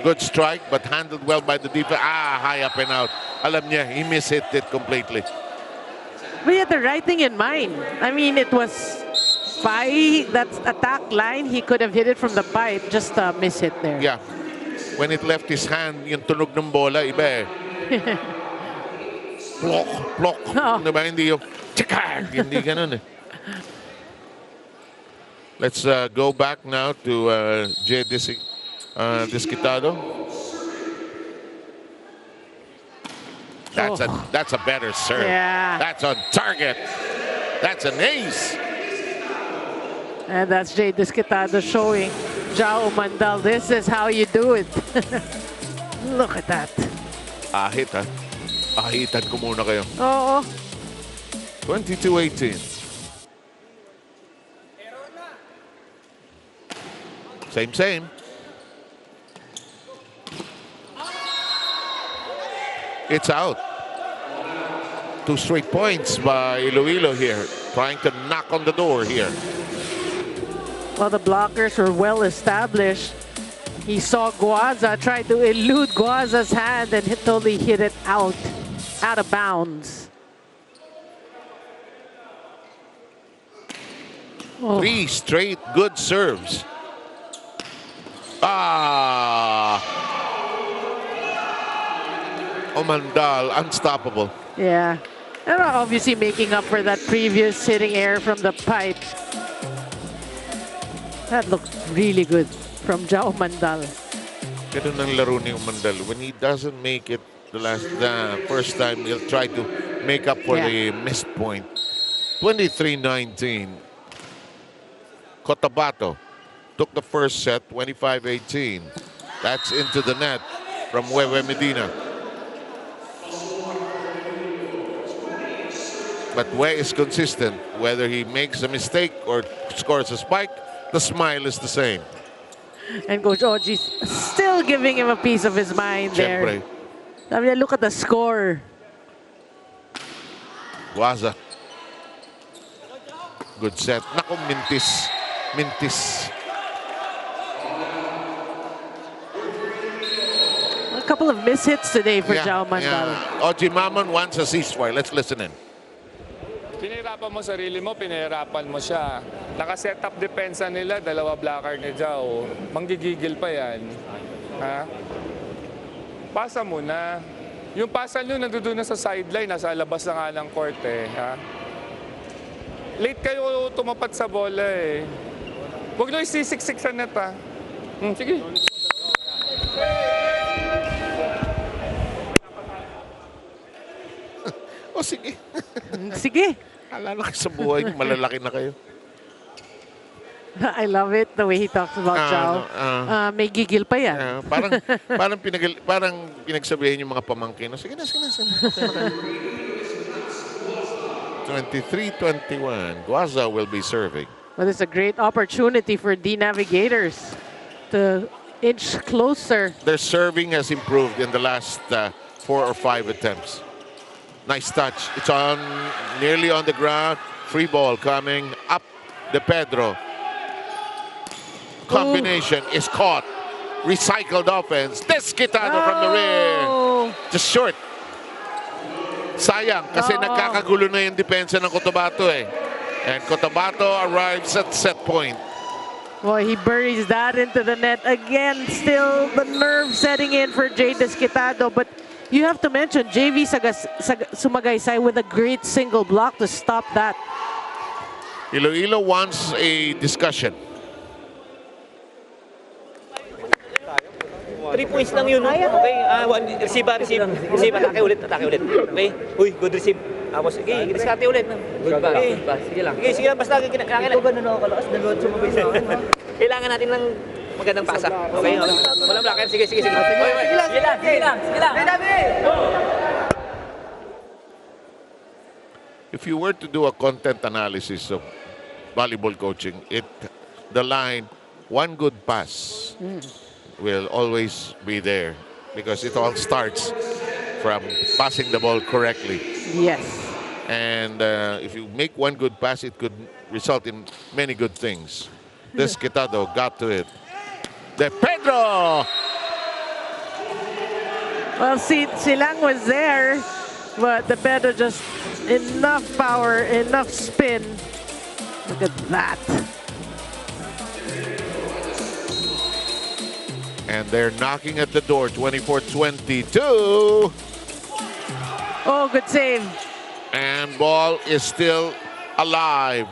Good strike, but handled well by the defense. High up and out. Alam niya, he mishit it completely. But he had the right thing in mind. I mean, it was Pai, that's attack line. He could have hit it from the pipe, just a miss hit there. Yeah. When it left his hand, yung tunog ng bola, iba eh. Plok, plok. Oh. Diba? Hindi yung tsikar. Hindi ganun eh. Let's go back now to Jay Disquitado. That's a better serve. Yeah. That's on target. That's an ace. And that's Jay Disquitado showing Jao Umandal, this is how you do it. Look at that. Ahit ha. Ahitan ko muna kayo. Oo. 22-18. Same. It's out. 2 straight points by Iloilo here, trying to knock on the door here. Well, the blockers were well established. He saw Guaza try to elude Guaza's hand and totally hit it out of bounds. Oh. 3 straight good serves. Omandal, unstoppable. Yeah. And obviously making up for that previous hitting error from the pipe. That looked really good from Jao Mandal. Ganun ang laro ni Omandal. When he doesn't make it the first time, he'll try to make up for the missed point. 23-19. Cotabato took the first set, 25-18. That's into the net from Wewe Medina. But Wei is consistent. Whether he makes a mistake or scores a spike, the smile is the same. And Coach Oji's still giving him a piece of his mind there. I mean, look at the score. Guaza. Good set. Naku, mintis. Mintis. A couple of mishits today for Jao Mandal. Oji Maman wants a ceasefire. Let's listen in. Pinahirapan mo sarili mo, pinahirapan mo siya. Naka-set up depensa nila, 2 blocker ni Jao. Manggigigil pa yan. Ha? Pasa mo na. Yung pasa nyo nandoon na sa sideline, nasa labas na nga ng court eh. Ha? Late kayo tumapat sa bola eh. Huwag nyo isisiksik sa net ha. Sige. O sige. Sige. Alala kayo sa buhay niyo, malalaki na kayo. I love it, the way he talks about Jao. May gigil pa yan. Parang pinagsabihin yung mga pamangkin. Sige na, sige na. 23-21. Guaza will be serving. Well, it's a great opportunity for the Navigators to inch closer. Their serving has improved in the last 4 or 5 attempts. Nice touch. It's nearly on the ground. Free ball coming up. De Pedro. Combination is caught. Recycled offense. Desquitado from the rear. Just short. Sayang kasi nagkakagulo na yung depensa ng Cotabato eh. And Cotabato arrives at set point. Well, he buries that into the net again. Still the nerve setting in for Jay Desquitado, but you have to mention JV Sumagaysay with a great single block to stop that. Iloilo wants a discussion. 3 points lang yun. Okay? Receive. Atake ulit. Okay? Uy, good receive. Tapos, sige, diskarte ulit. Good ba? Sige lang. Sige lang, basta kailangan. Ito ganun ako kalakas. Kailangan natin ng magandang pasa. Okay? Walang blocker. Sige. Sige lang. If you were to do a content analysis of volleyball coaching, the line, one good pass will always be there because it all starts from passing the ball correctly. Yes. And if you make one good pass, it could result in many good things. Desquitado got to it. De Pedro! Well, Silang was there, but De Pedro just enough power, enough spin. Look at that. And they're knocking at the door, 24-22. Oh, good save. And ball is still alive.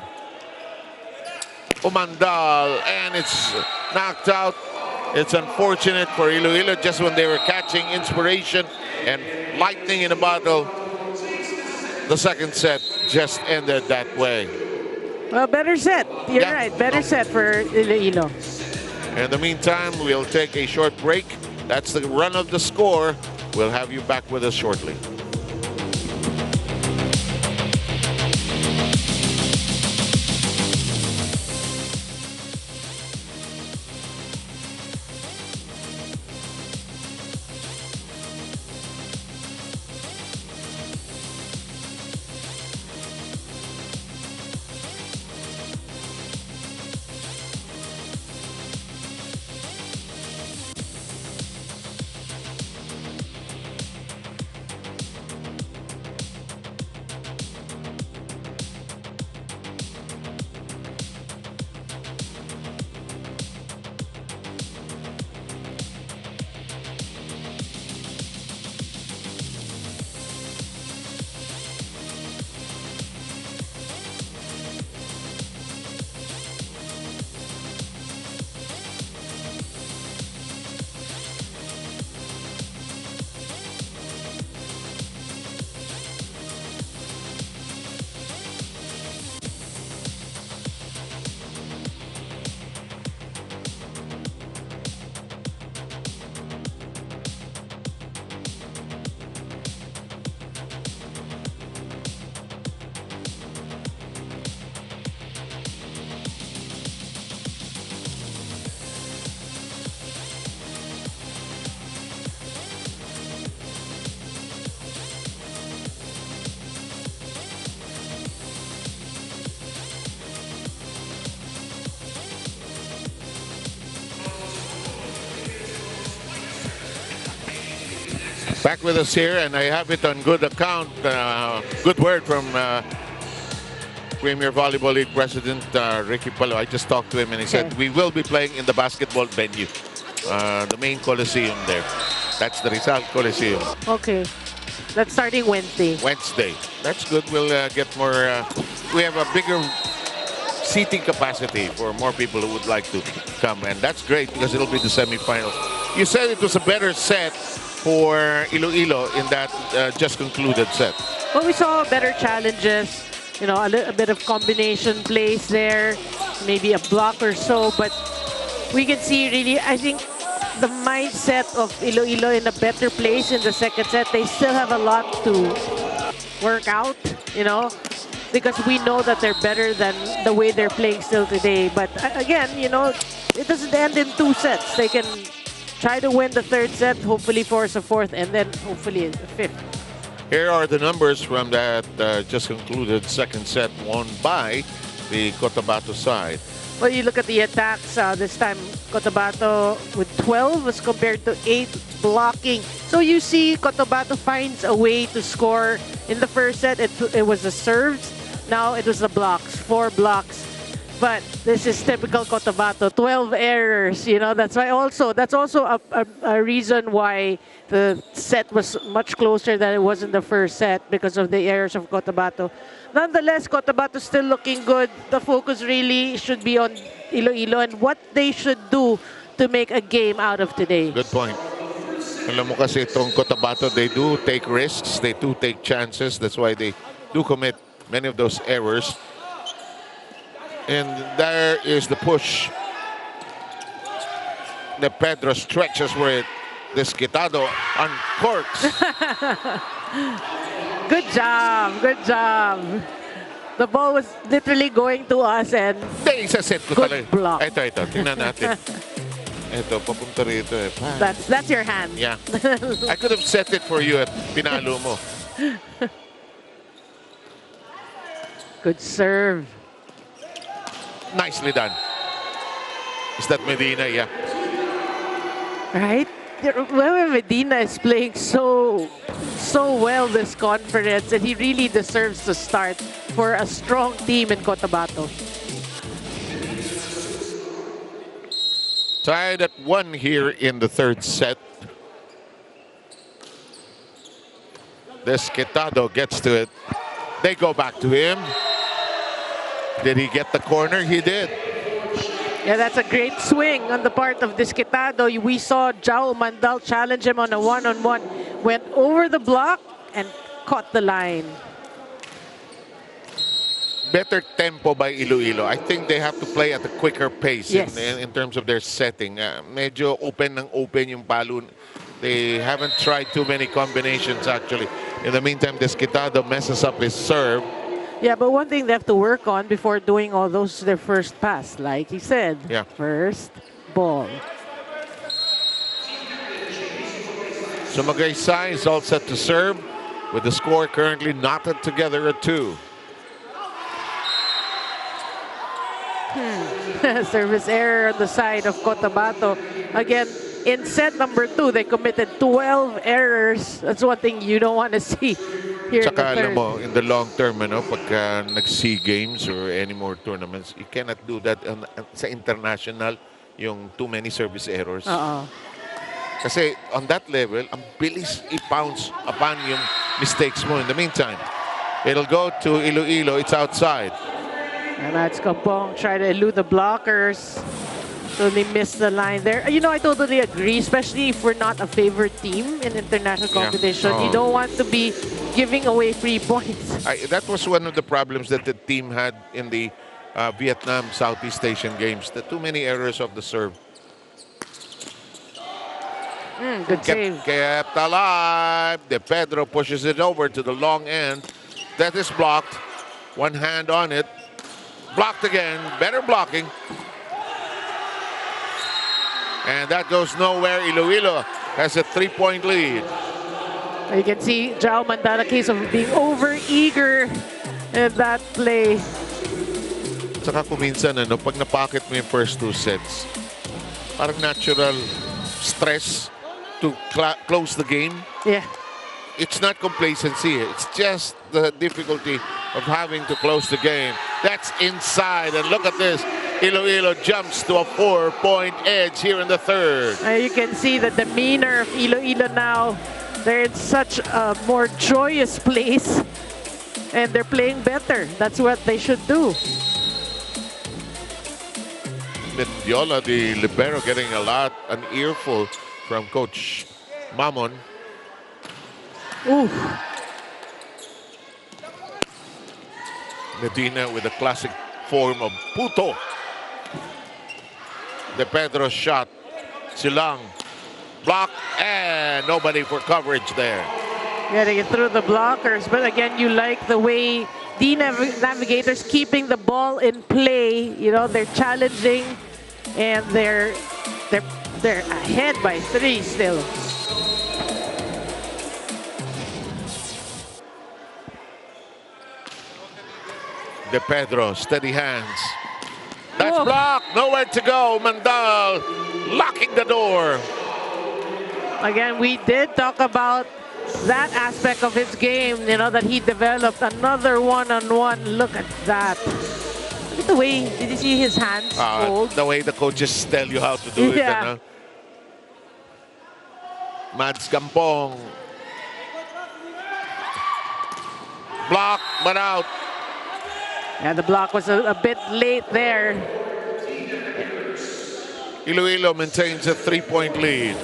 Umandal, and it's knocked out. It's unfortunate for Iloilo just when they were catching inspiration and lightning in a bottle. The second set just ended that way. Well, better set. You're right. Better set for Iloilo. In the meantime, we'll take a short break. That's the run of the score. We'll have you back with us shortly. Back with us here, and I have it on good account, good word from Premier Volleyball League President Ricky Palo. I just talked to him and he said, we will be playing in the basketball venue, the main Coliseum there. That's the Rizal Coliseum. Okay. That's starting Wednesday. Wednesday. That's good. We'll get more, we have a bigger seating capacity for more people who would like to come. And that's great because it'll be the semifinals. You said it was a better set for Iloilo in that just concluded set. Well, we saw better challenges, you know, a bit of combination plays there, maybe a block or so, but we can see really, I think, the mindset of Iloilo in a better place in the second set. They still have a lot to work out, you know, because we know that they're better than the way they're playing still today. But again, you know, it doesn't end in 2 sets. They can try to win the 3rd set, hopefully force a 4th, and then hopefully a 5th. Here are the numbers from that just concluded second set won by the COTABATO side. Well, you look at the attacks this time, COTABATO with 12 as compared to 8 blocking. So you see COTABATO finds a way to score. In the first set, it was the serves. Now it was the blocks, 4 blocks. But this is typical COTABATO, 12 errors, you know, that's also a reason why the set was much closer than it was in the first set because of the errors of COTABATO. Nonetheless, COTABATO still looking good. The focus really should be on Iloilo and what they should do to make a game out of today. Good point. Alam mo kasi itong COTABATO, they do take risks, they do take chances. That's why they do commit many of those errors. And there is the push. The Pedro stretches for it. This Quitado uncorks. Good job, good job. The ball was literally going to us and Isa-set ko good talaga. block. Ito, tingnan natin. Ito, papunta rito eh. That's your hand. Yeah. I could have set it for you at pinalo mo. Good serve. Nicely done. Is that Medina? Yeah. Right? Medina is playing so well this conference, and he really deserves to start for a strong team in COTABATO. Tied at 1 here in the 3rd set. This Quitado gets to it. They go back to him. Did he get the corner? He did. Yeah, that's a great swing on the part of this Quitado. We saw Jao Mandal challenge him on a one-on-one. Went over the block and caught the line. Better tempo by Iloilo. I think they have to play at a quicker pace in terms of their setting. Medyo open yung palo. They haven't tried too many combinations actually. In the meantime, this Quitado messes up his serve. Yeah, but one thing they have to work on before doing all those their first pass, like he said. Yeah. First ball. Sumagaysay is all set to serve with the score currently knotted together at 2. Service error on the side of COTABATO. Again, in set number 2, they committed 12 errors. That's one thing you don't want to see here in the Tsaka alam third. mo, in the long term, pagka nag-SEA Games or any more tournaments, you cannot do that sa international, yung too many service errors. Kasi on that level, ang bilis i-pounce upon yung mistakes mo. In the meantime, it'll go to Iloilo. It's outside. And that's Kampong try to elude the blockers. So they missed the line there. You know, I totally agree, especially if we're not a favorite team in international competition. Yeah. You don't want to be giving away free points. That was one of the problems that the team had in the Vietnam Southeast Asian Games. The too many errors of the serve. Good save. Kept alive. De Pedro pushes it over to the long end. That is blocked. One hand on it. Blocked again. Better blocking. And that goes nowhere. Iloilo has a 3-point lead. You can see Jao Mandala case of being over-eager in that play. Saka kung minsan, pag napocket mo yung first 2 sets, parang natural stress to close the game. Yeah. It's not complacency. It's just the difficulty of having to close the game. That's inside, and look at this. Iloilo jumps to a 4-point edge here in the third. You can see the demeanor of Iloilo now. They're in such a more joyous place, and they're playing better. That's what they should do. Mendiola, the libero, getting an earful from Coach Mamon. Ooh. Medina with a classic form of puto. De Pedro's shot. Silang. Block, and nobody for coverage there. Getting it through the blockers, but again, you like the way the Navigators keeping the ball in play. You know, they're challenging, and they're ahead by 3 still. De Pedro, steady hands. That's blocked, nowhere to go. Mandal locking the door. Again, we did talk about that aspect of his game, you know, that he developed. Another one-on-one. Look at that. Look at the way, did you see his hands fold? The way the coaches tell you how to do it. Ano? Mads Gampong. Block, but out. Yeah, the block was a bit late there. Iloilo maintains a 3-point lead.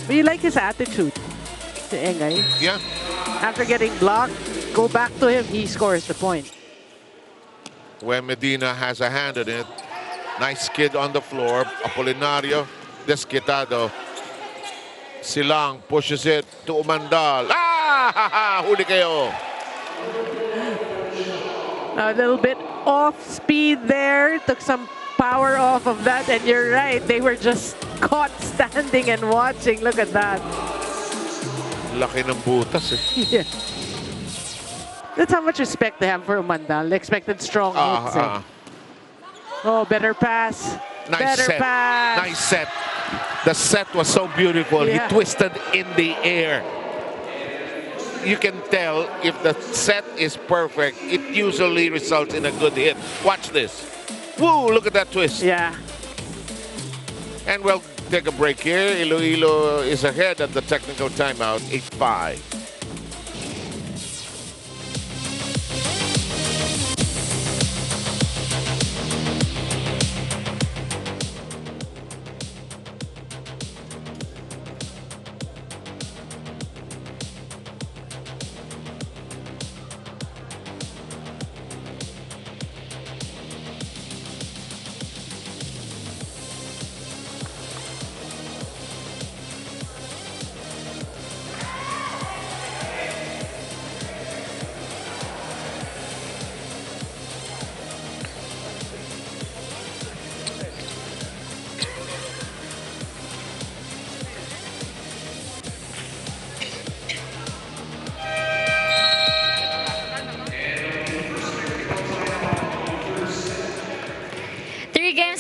But you like his attitude, si Engay. Yeah. After getting blocked, go back to him, he scores the point. When Medina has a hand in it. Nice kid on the floor. Apolinario, Desquitado. Silang pushes it to Umandal. Huli kayo. A little bit off speed there, took some power off of that, and you're right, they were just caught standing and watching. Look at that. Laki ng butas eh. Yeah. That's how much respect they have for Umandal. They expected strong hits. Oh, better pass. Nice better set. pass. Nice set. The set was so beautiful. Yeah. He twisted in the air. You can tell if the set is perfect, it usually results in a good hit. Watch this. Woo, look at that twist. Yeah. And we'll take a break here. Iloilo is ahead at the technical timeout, 8-5.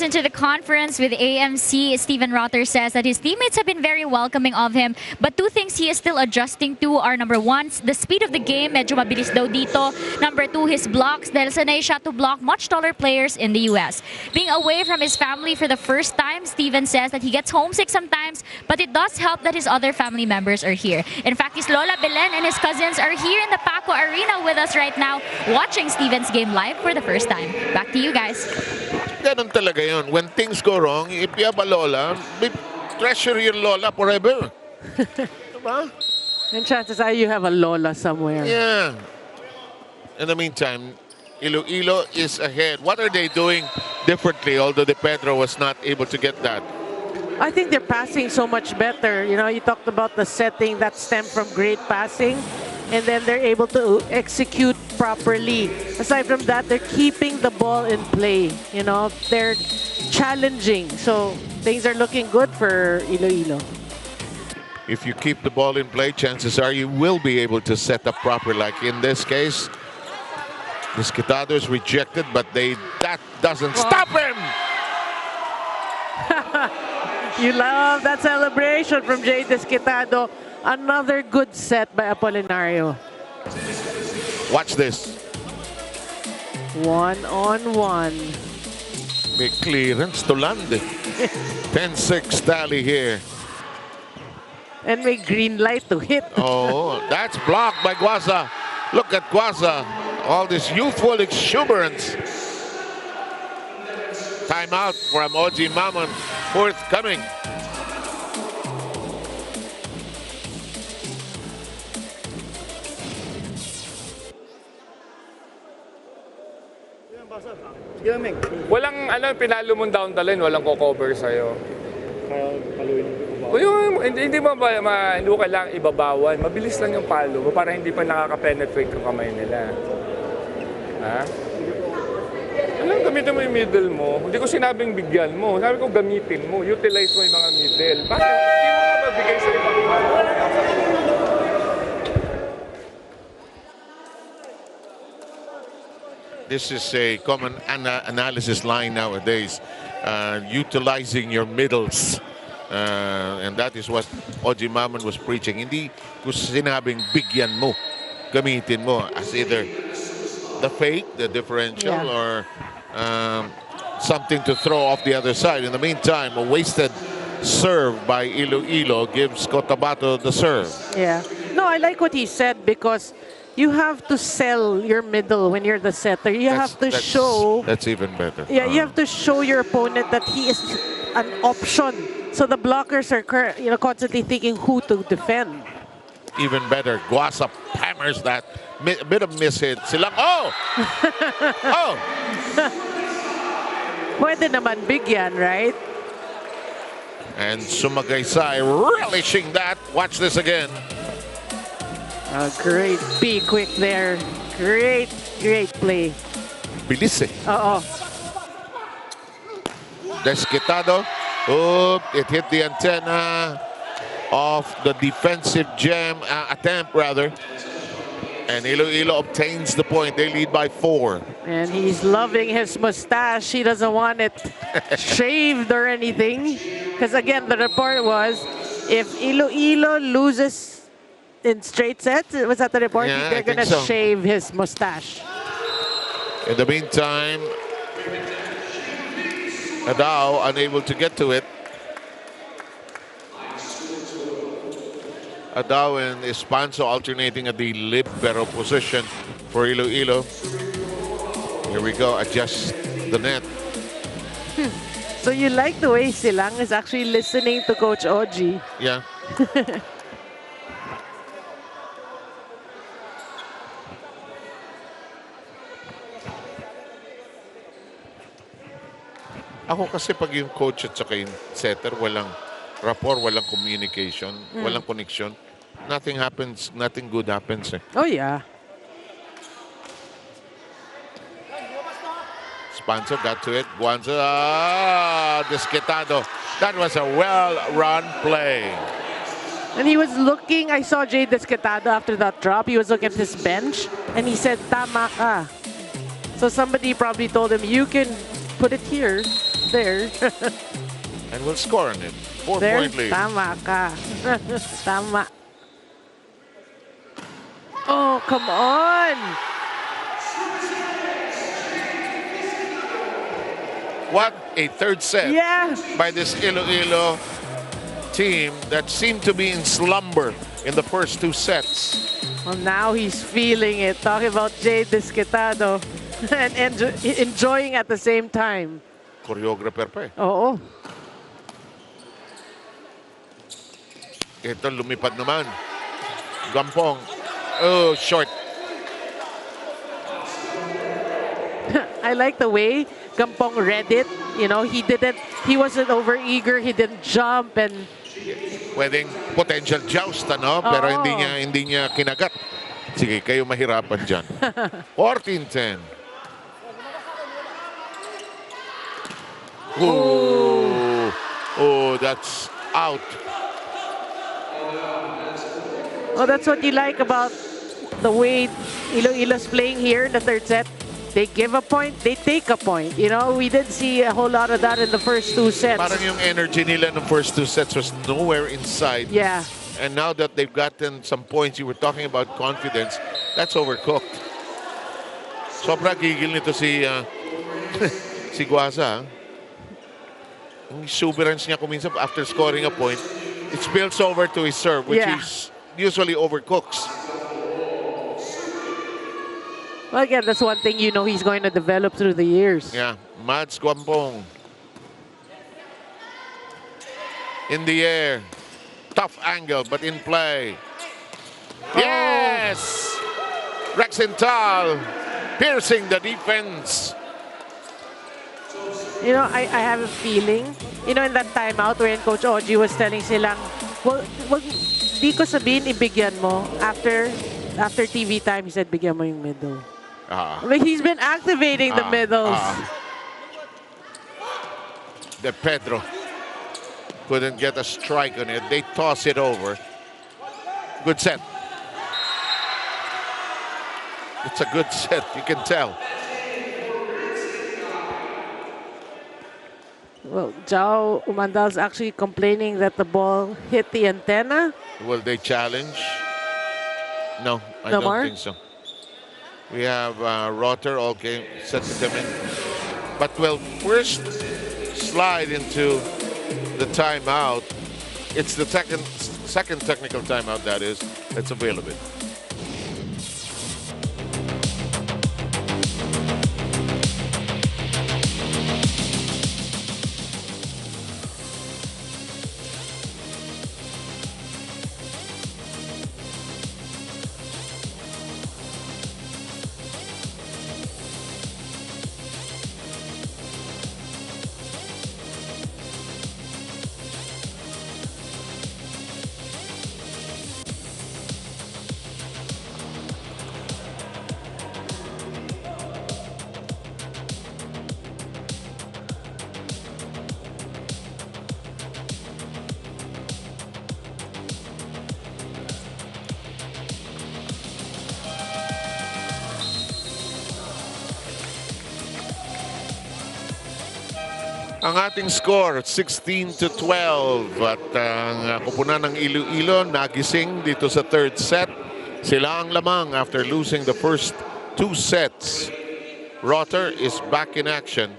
Into the conference with AMC, Steven Rotter says that his teammates have been very welcoming of him, but 2 things he is still adjusting to are number 1, the speed of the game, medyo mabilis daw dito. Number 2, his blocks, dahil sanay siya to block much taller players in the US. Being away from his family for the first time, Steven says that he gets homesick sometimes, but it does help that his other family members are here. In fact, his Lola Belen and his cousins are here in the Paco Arena with us right now, watching Steven's game live for the first time. Back to you guys. Ganun talaga yun. When things go wrong, if you have a Lola, treasure your Lola forever. Diba? And chances are you have a Lola somewhere. Yeah. In the meantime, Iloilo is ahead. What are they doing differently, although De Pedro was not able to get that? I think they're passing so much better. You know, you talked about the setting that stemmed from great passing, and then they're able to execute properly. Aside from that, they're keeping the ball in play. You know, they're challenging. So things are looking good for Iloilo. If you keep the ball in play, chances are you will be able to set up proper. Like in this case, Desquitado is rejected, but that doesn't stop him. You love that celebration from Jay Desquitado. Another good set by Apolinario. Watch this. 1-on-1. May clearance to land. 10-6 tally here. And may green light to hit. Oh, that's blocked by Guaza. Look at Guaza. All this youthful exuberance. Timeout from OG Mamon. Forthcoming. Walang, pinalo mong down the line, walang ko-cover sa'yo. Hindi mo kailangang ibabawan. Mabilis lang yung palo mo para hindi pa nakaka-penetrate yung kamay nila. Ha? Gamitin mo yung middle mo. Hindi ko sinabing bigyan mo. Sabi ko gamitin mo. Utilize mo yung mga middle. Bakit? Hindi mo nga mabigay sa ibang palo. This is a common analysis line nowadays. Utilizing your middles. And that is what OG Mamon was preaching. Hindi ko sinabing bigyan mo. Gamitin mo as either the fake, the differential, or something to throw off the other side. In the meantime, a wasted serve by Iloilo gives Cotabato the serve. Yeah. No, I like what he said because you have to sell your middle when you're the setter. You have to show. That's even better. Yeah, you have to show your opponent that he is an option. So the blockers are constantly thinking who to defend. Even better, Guasa hammers that. Bit of mishit. Silang, oh! Oh! Pwede naman bigyan, right? And Sumagaysay relishing that. Watch this again. Great. Be quick there. Great play. Bilis eh. Oo. Desquitado. Oh, it hit the antenna of the defensive attempt rather. And Iloilo obtains the point. They lead by 4. And he's loving his mustache. He doesn't want it shaved or anything. Because again, the report was if Iloilo loses in straight sets, was that the report? Yeah, they're going to shave his mustache. In the meantime, Adao unable to get to it. Adao and Espanso alternating at the libero position for Iloilo. Here we go, adjust the net. So you like the way Silang is actually listening to Coach Oji. Yeah. Ako kasi pag yung coach at saka yung setter, walang rapport, walang communication, walang connection, nothing happens, nothing good happens eh. Oh yeah. Spanso got to it. Guanza, Desquitado. That was a well-run play. And he was looking, I saw Jay Desquitado after that drop, he was looking at his bench and he said, tama ka. So somebody probably told him, you can put it here, there. And we'll score on it. 4-point lead. Tama ka. Tama. Oh, come on. What a third set by this Iloilo team that seemed to be in slumber in the first 2 sets. Well, now he's feeling it. Talking about Jay Desquitado and enjoying at the same time. Choreographer pa eh. Oo. Ito lumipad naman. Gampong. Oh, short. I like the way Gampong read it. You know, he wasn't over-eager, he didn't jump and... Pwedeng potential joust, ano? Pero hindi niya kinagat. Sige, kayo mahirapan dyan. 14-10. Oh, that's out. Oh, that's what you like about the way Iloilo's playing here in the third set. They give a point, they take a point. You know, we did see a whole lot of that in the first 2 sets. Parang yung energy nila in the first 2 sets was nowhere inside. Yeah. And now that they've gotten some points, you were talking about confidence, that's overcooked. Sobra gigil nito si si Guaza. Yung exuberance niya kuminsan after scoring a point, it spills over to his serve, which is usually overcooks. Well, again, that's one thing you know he's going to develop through the years. Yeah, Mads Guampong. In the air. Tough angle, but in play. Yes! Rexenthal piercing the defense. You know, I have a feeling, you know, in that timeout wherein Coach Oji was telling silang, well, di ko sabihin ibigyan mo. After TV time, he said, bigyan mo yung middle. But he's been activating the middles. De Pedro couldn't get a strike on it. They toss it over. Good set. It's a good set, you can tell. Well, Jao Umandal's actually complaining that the ball hit the antenna. Will they challenge? No, I No don't more? think so. We have Rotter, okay, set to come in. But well, first slide into the timeout. It's the second technical timeout, that is, that's available. Ang ating score, 16-12. At ang kupunan ng Iloilo nagising dito sa third set. Sila ang lamang after losing the first 2 sets. Rotter is back in action.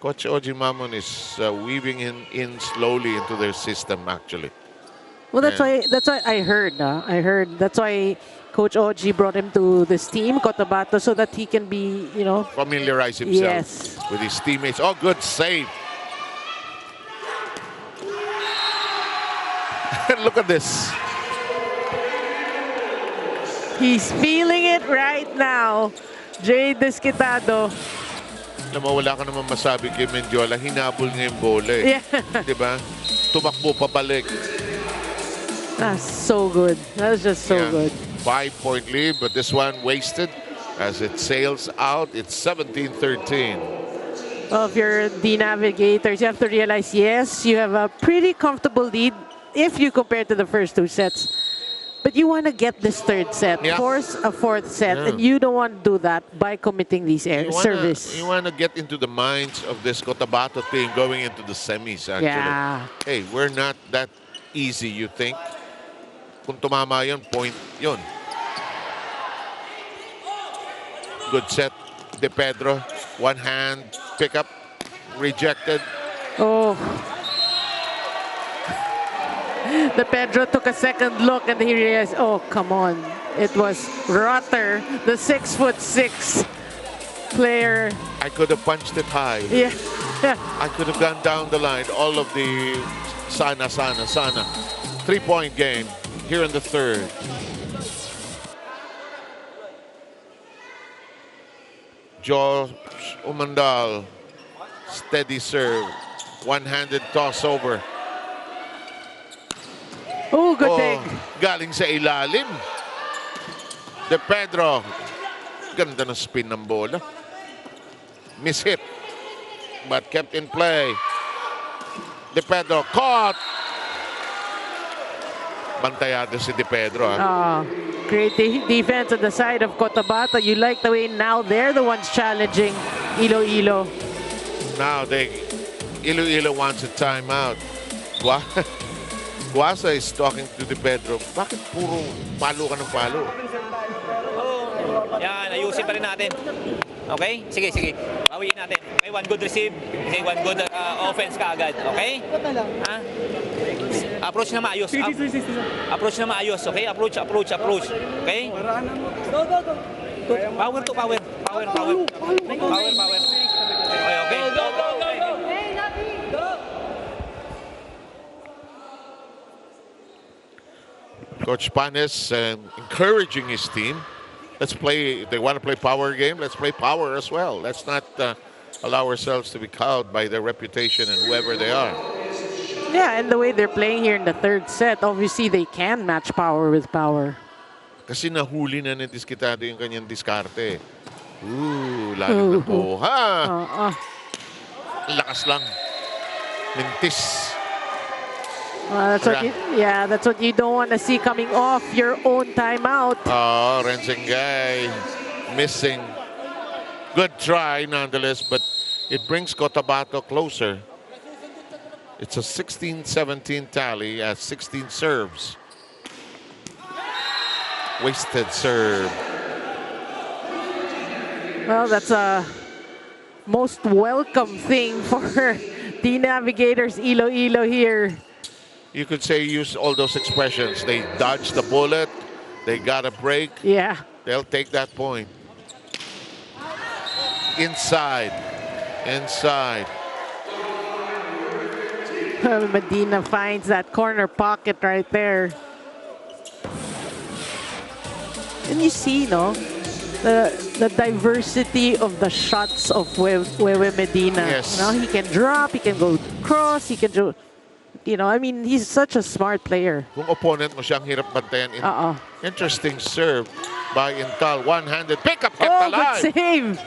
Coach Oji Mamon is weaving him in slowly into their system, actually. Well, that's why I heard. That's why Coach Oji brought him to this team, COTABATO, so that he can be, you know, familiarize himself yes, with his teammates. Oh, good save. Look at this. He's feeling it right now. Jay Desquitado. Alam mo, wala ka naman masabi kay Mendiola. Hinabol niya yung bola eh. Yeah. Diba? Tumakbo pabalik. That's so good. That's just so good. 5-point lead, but this one wasted as it sails out. It's 17-13. Well, if you're the Navigators, you have to realize, yes, you have a pretty comfortable lead if you compare to the first 2 sets. But you want to get this third set, force a 4th set, and you don't want to do that by committing these service. You want to get into the minds of this COTABATO team going into the semis, actually. Yeah. Hey, we're not that easy, you think? Kung tumama yun, point yun. Good set. De Pedro, one hand, pick up, rejected. Oh. De Pedro took a second look and he realized, oh, come on. It was Rotter, the 6'6" player. I could have punched it high. Yeah. I could have gone down the line. All of the sana. 3-point game here in the third. George Umandal, steady serve, one-handed toss over. Oh, good dig. Galing sa ilalim. De Pedro, ganda ng spin ng bola. Miss-hit, but kept in play. De Pedro, caught. Bantayado si De Pedro. Great defense on the side of Cotabato. You like the way now they're the ones challenging Iloilo. Now Iloilo wants a timeout. Guasa is talking to the bedroom. Bakit puro palo ka ng palo? Yan, ayusin pa rin natin. Okay? Sige, sige. Bawiin natin. Okay, one good receive. Okay, one good offense ka agad. Okay? Ha? Approach na maayos. Approach na maayos. Okay? Approach. Okay? Power to power. Power. Okay. Coach Panes encouraging his team. Let's play. If they want to play power game, let's play power as well. Let's not allow ourselves to be cowed by their reputation and whoever they are. Yeah, and the way they're playing here in the third set, obviously they can match power with power. Kasi nahuli na ni Diskitado yung kanyang diskarte. Lalim na po. Ha! Lakas lang. Mintis. That's what you don't want to see coming off your own timeout. Oh, Renzengay missing. Good try nonetheless, but it brings Cotabato closer. It's a 16-17 tally at 16 serves. Wasted serve. Well, that's a most welcome thing for the Navigators Iloilo here. You could say use all those expressions. They dodged the bullet. They got a break. Yeah. They'll take that point. Inside. Medina finds that corner pocket right there. And you see, the diversity of the shots of Wewe Medina. Yes. He can drop, he can go cross, he can do. I mean, he's such a smart player. Kung opponent mo siyang hirap bantayan. Interesting serve by Intal. One-handed pickup kept alive. Good save.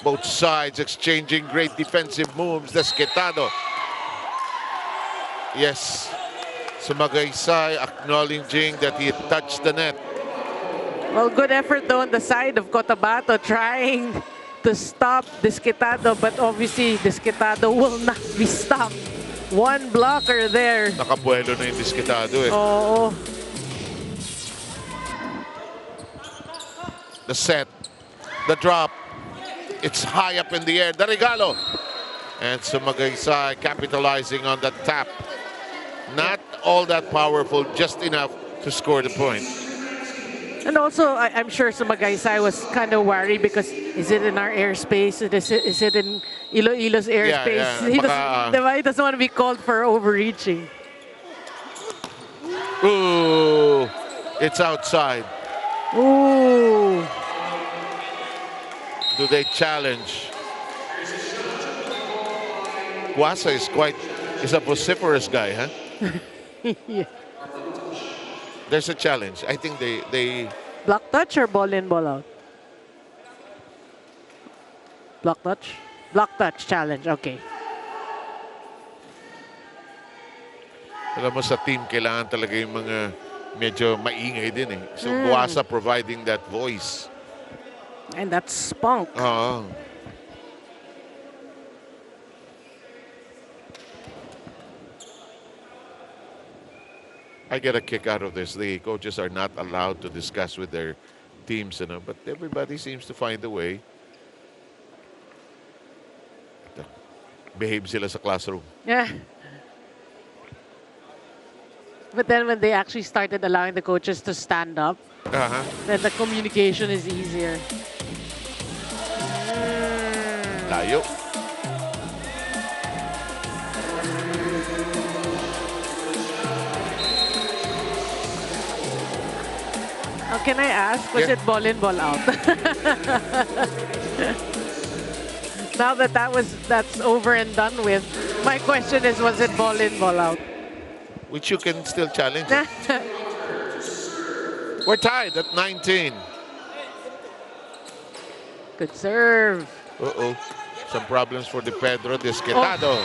Both sides exchanging great defensive moves. Desquitado. Yes. Sumagaysay acknowledging that he touched the net. Well, good effort though on the side of Cotabato trying to stop Desquitado, but obviously Desquitado will not be stopped. One blocker there. Nakabuelo na yung Desquitado eh. Oh. The set. The drop. It's high up in the air. The regalo. And Sumagaysay capitalizing on that tap. Not all that powerful, just enough to score the point. And also, I'm sure Sumagaysay was kind of worried because is it in our airspace? Is it in Iloilo's airspace? Yeah. He doesn't want to be called for overreaching. Ooh, it's outside. Ooh. Do they challenge? Guasa is a vociferous guy, huh? Yeah. There's a challenge. I think they Block touch or ball in, ball out? Block touch? Block touch challenge, okay. Alam mo sa team, kailangan talaga yung mga medyo maingay din eh. So Guasa providing that voice. And that's spunk. Oo. I get a kick out of this. The coaches are not allowed to discuss with their teams, but everybody seems to find a way. Behave sila sa classroom. Yeah. But then when they actually started allowing the coaches to stand up, then the communication is easier. Layo. Can I ask, was it ball in, ball out? Now that's over and done with, my question is, was it ball in, ball out? Which you can still challenge. We're tied at 19. Good serve. Uh-oh. Some problems for the Pedro Desquitado.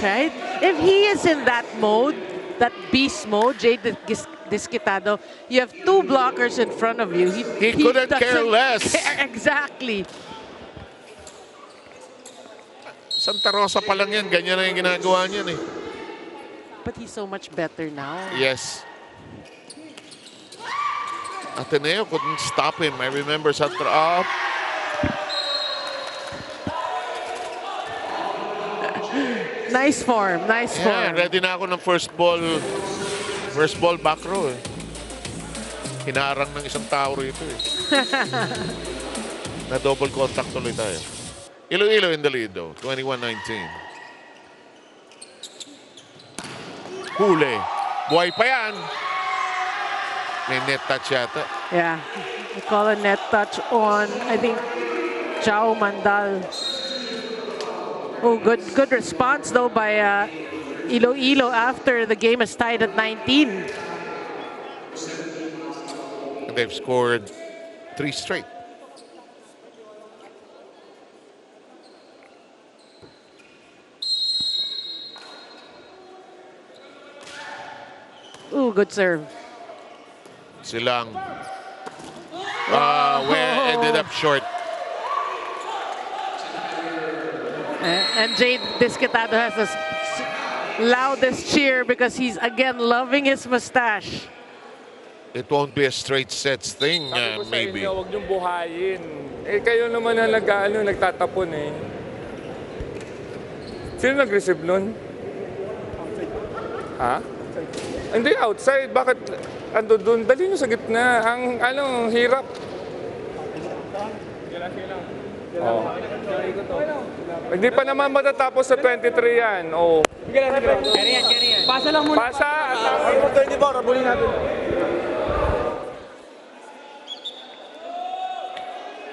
Right? If he is in that mode, that beast mode, Jade Disquitado, you have two blockers in front of you. He couldn't care doesn't less. care. Exactly. Santa Rosa pa lang yan, ganyan na yung ginagawa niyan eh. But he's so much better now. Yes. Ateneo couldn't stop him. I remember Santa up. Nice form, nice Yeah, form. ready na ako ng first ball back row eh. Hinarang ng isang tao rito eh. Na double contact tuloy tayo. Iloilo in the lead though, 21-19. Huli. Buhay pa yan. May net touch yata. Yeah, we call a net touch on, I think, Chao Mandal. Oh, good response though by Iloilo after the game is tied at 19. And they've scored 3 straight. Ooh, good serve. Silang. Ended up short. And Jade Disquitado has the loudest cheer because he's again loving his mustache. It won't be a straight sets thing, Sabi ko sa maybe. inyo, huwag niyong buhayin. Eh, kayo naman na nagtatapon eh. Sino nag-receive nun? Ha? Hindi, outside. Bakit ando doon? Dali nyo sa gitna. Ang hirap. Oh. Hindi pa naman matatapos sa 23 yan. Oh. Pasa lang muna. Pasa! 24, rabulin natin.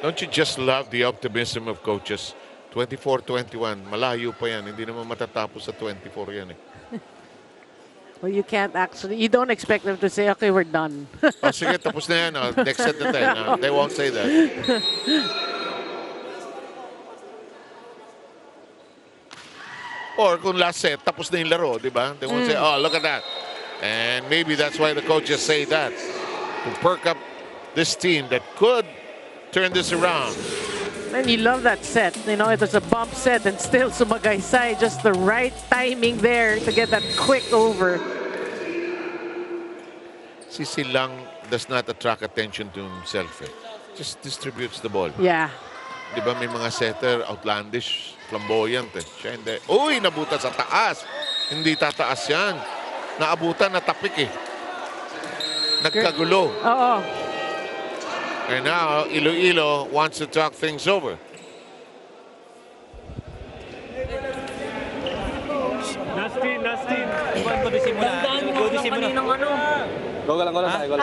Don't you just love the optimism of coaches? 24-21, malayo pa yan. Hindi naman matatapos sa 24 yan eh. Well, you can't actually, you don't expect them to say, okay, we're done. Oh, sige, tapos na yan. Oh. Next set na tayo. No, they won't say that. Or kung last set, tapos na yung laro, di ba? They won't say, oh, look at that. And maybe that's why the coaches say that. To perk up this team that could turn this around. And you love that set. You know, it was a bump set and still Sumagaysay, just the right timing there to get that quick over. Si Silang does not attract attention to himself. Eh. Just distributes the ball. Yeah. Di ba may mga setter, outlandish, flamboyant eh. Siya hindi. Uy, nabutan sa taas. Hindi tataas yan. Naabutan, natapik eh. Nagkagulo. Oo. And now, Iloilo wants to talk things over. Nasty. Godusin muna. Godusin muna. Go lang tayo.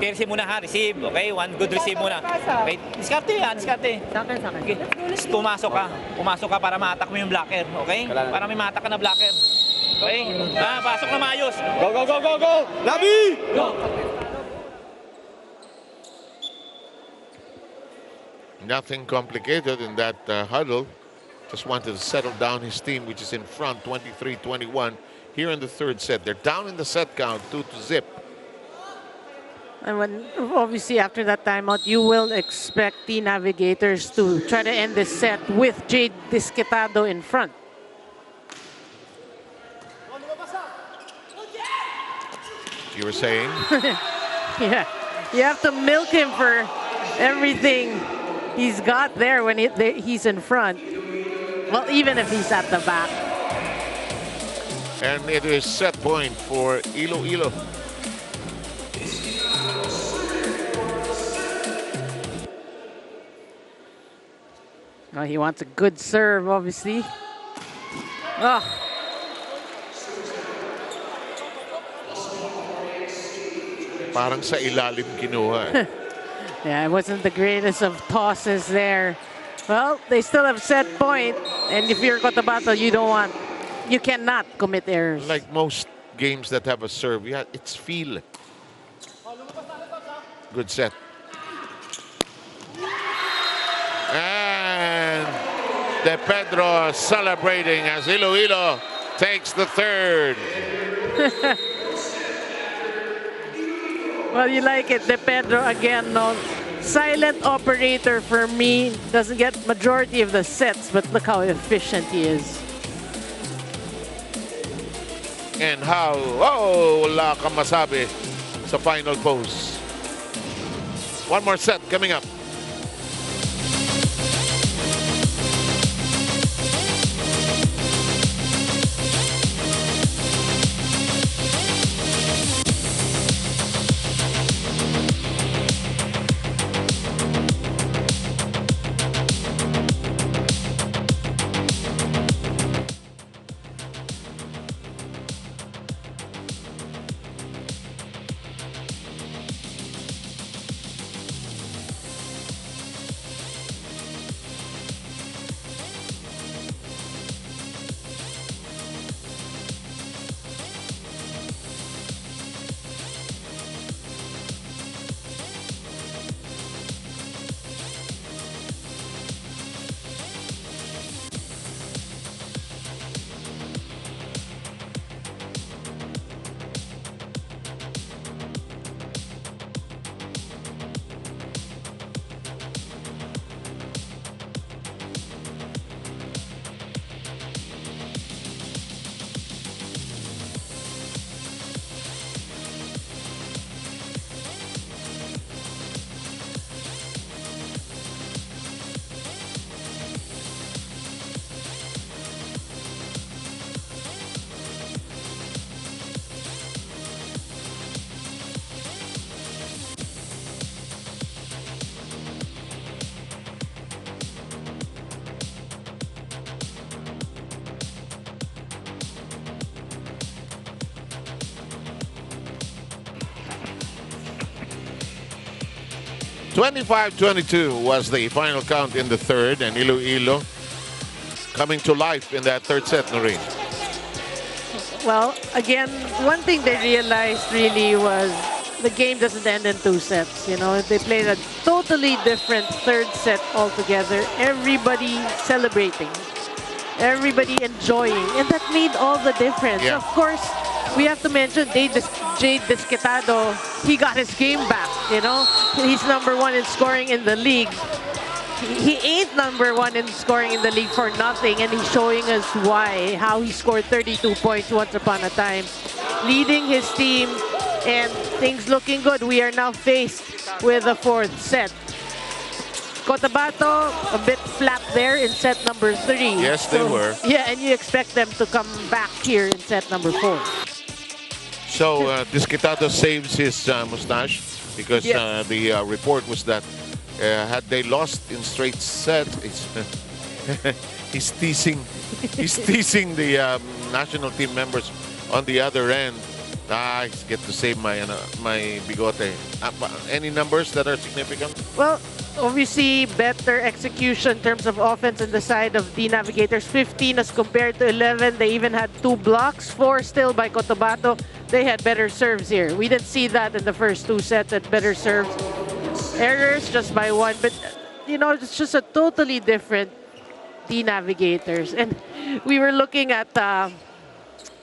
Receive muna ha, receive. Okay, one good receive muna. Okay, diskarte. Sa akin. Okay. Pumasok ka para ma-attack mo yung blocker. Okay? Para may ma-attack ka na blocker. Okay? Pasok na maayos. Go! Labi! Go! Nothing complicated in that huddle. Just wanted to settle down his team, which is in front, 23-21. Here in the third set. They're down in the set count, 2-0. And when, obviously, after that timeout, you will expect the Navigators to try to end this set with Jade Disquitado in front. You were saying? Yeah, you have to milk him for everything he's got there when he's in front. Well, even if he's at the back. And it is set point for Iloilo. Well, he wants a good serve, obviously. Oh. Parang sa ilalim kinuha. Yeah, it wasn't the greatest of tosses there. Well, they still have set point, and if you're Cotabato, you cannot commit errors. Like most games that have a serve, yeah, it's feel. Good set. And De Pedro celebrating as Iloilo takes the third. Well, you like it. De Pedro again, no? Silent operator for me. Doesn't get majority of the sets, but look how efficient he is. And how, wala kang masabi sa final pose. One more set coming up. (25-22) was the final count in the third, and Iloilo coming to life in that third set, Noreen. Well, again, one thing they realized really was the game doesn't end in 2 sets. You know, they played a totally different third set altogether. Everybody celebrating, everybody enjoying, and that made all the difference. Yeah. Of course, we have to mention Jade Desquitado. He got his game back. You know, he's #1 in scoring in the league. He ain't #1 in scoring in the league for nothing, and he's showing us why, how he scored 32 points once upon a time, leading his team, and things looking good. We are now faced with the 4th set. Cotabato a bit flat there in set #3. Yes, they were. Yeah, and you expect them to come back here in set #4. So Desquitado saves his mustache because Yes. the report was that had they lost in straight set, he's teasing the national team members on the other end. I get to save my bigote. Any numbers that are significant? Well, obviously, better execution in terms of offense on the side of the Navigators. 15 as compared to 11. They even had 2 blocks, 4 still by Cotabato. They had better serves here. We didn't see that in the first 2 sets at better serves. Errors just by 1, but you know, it's just a totally different the Navigators. And we were looking at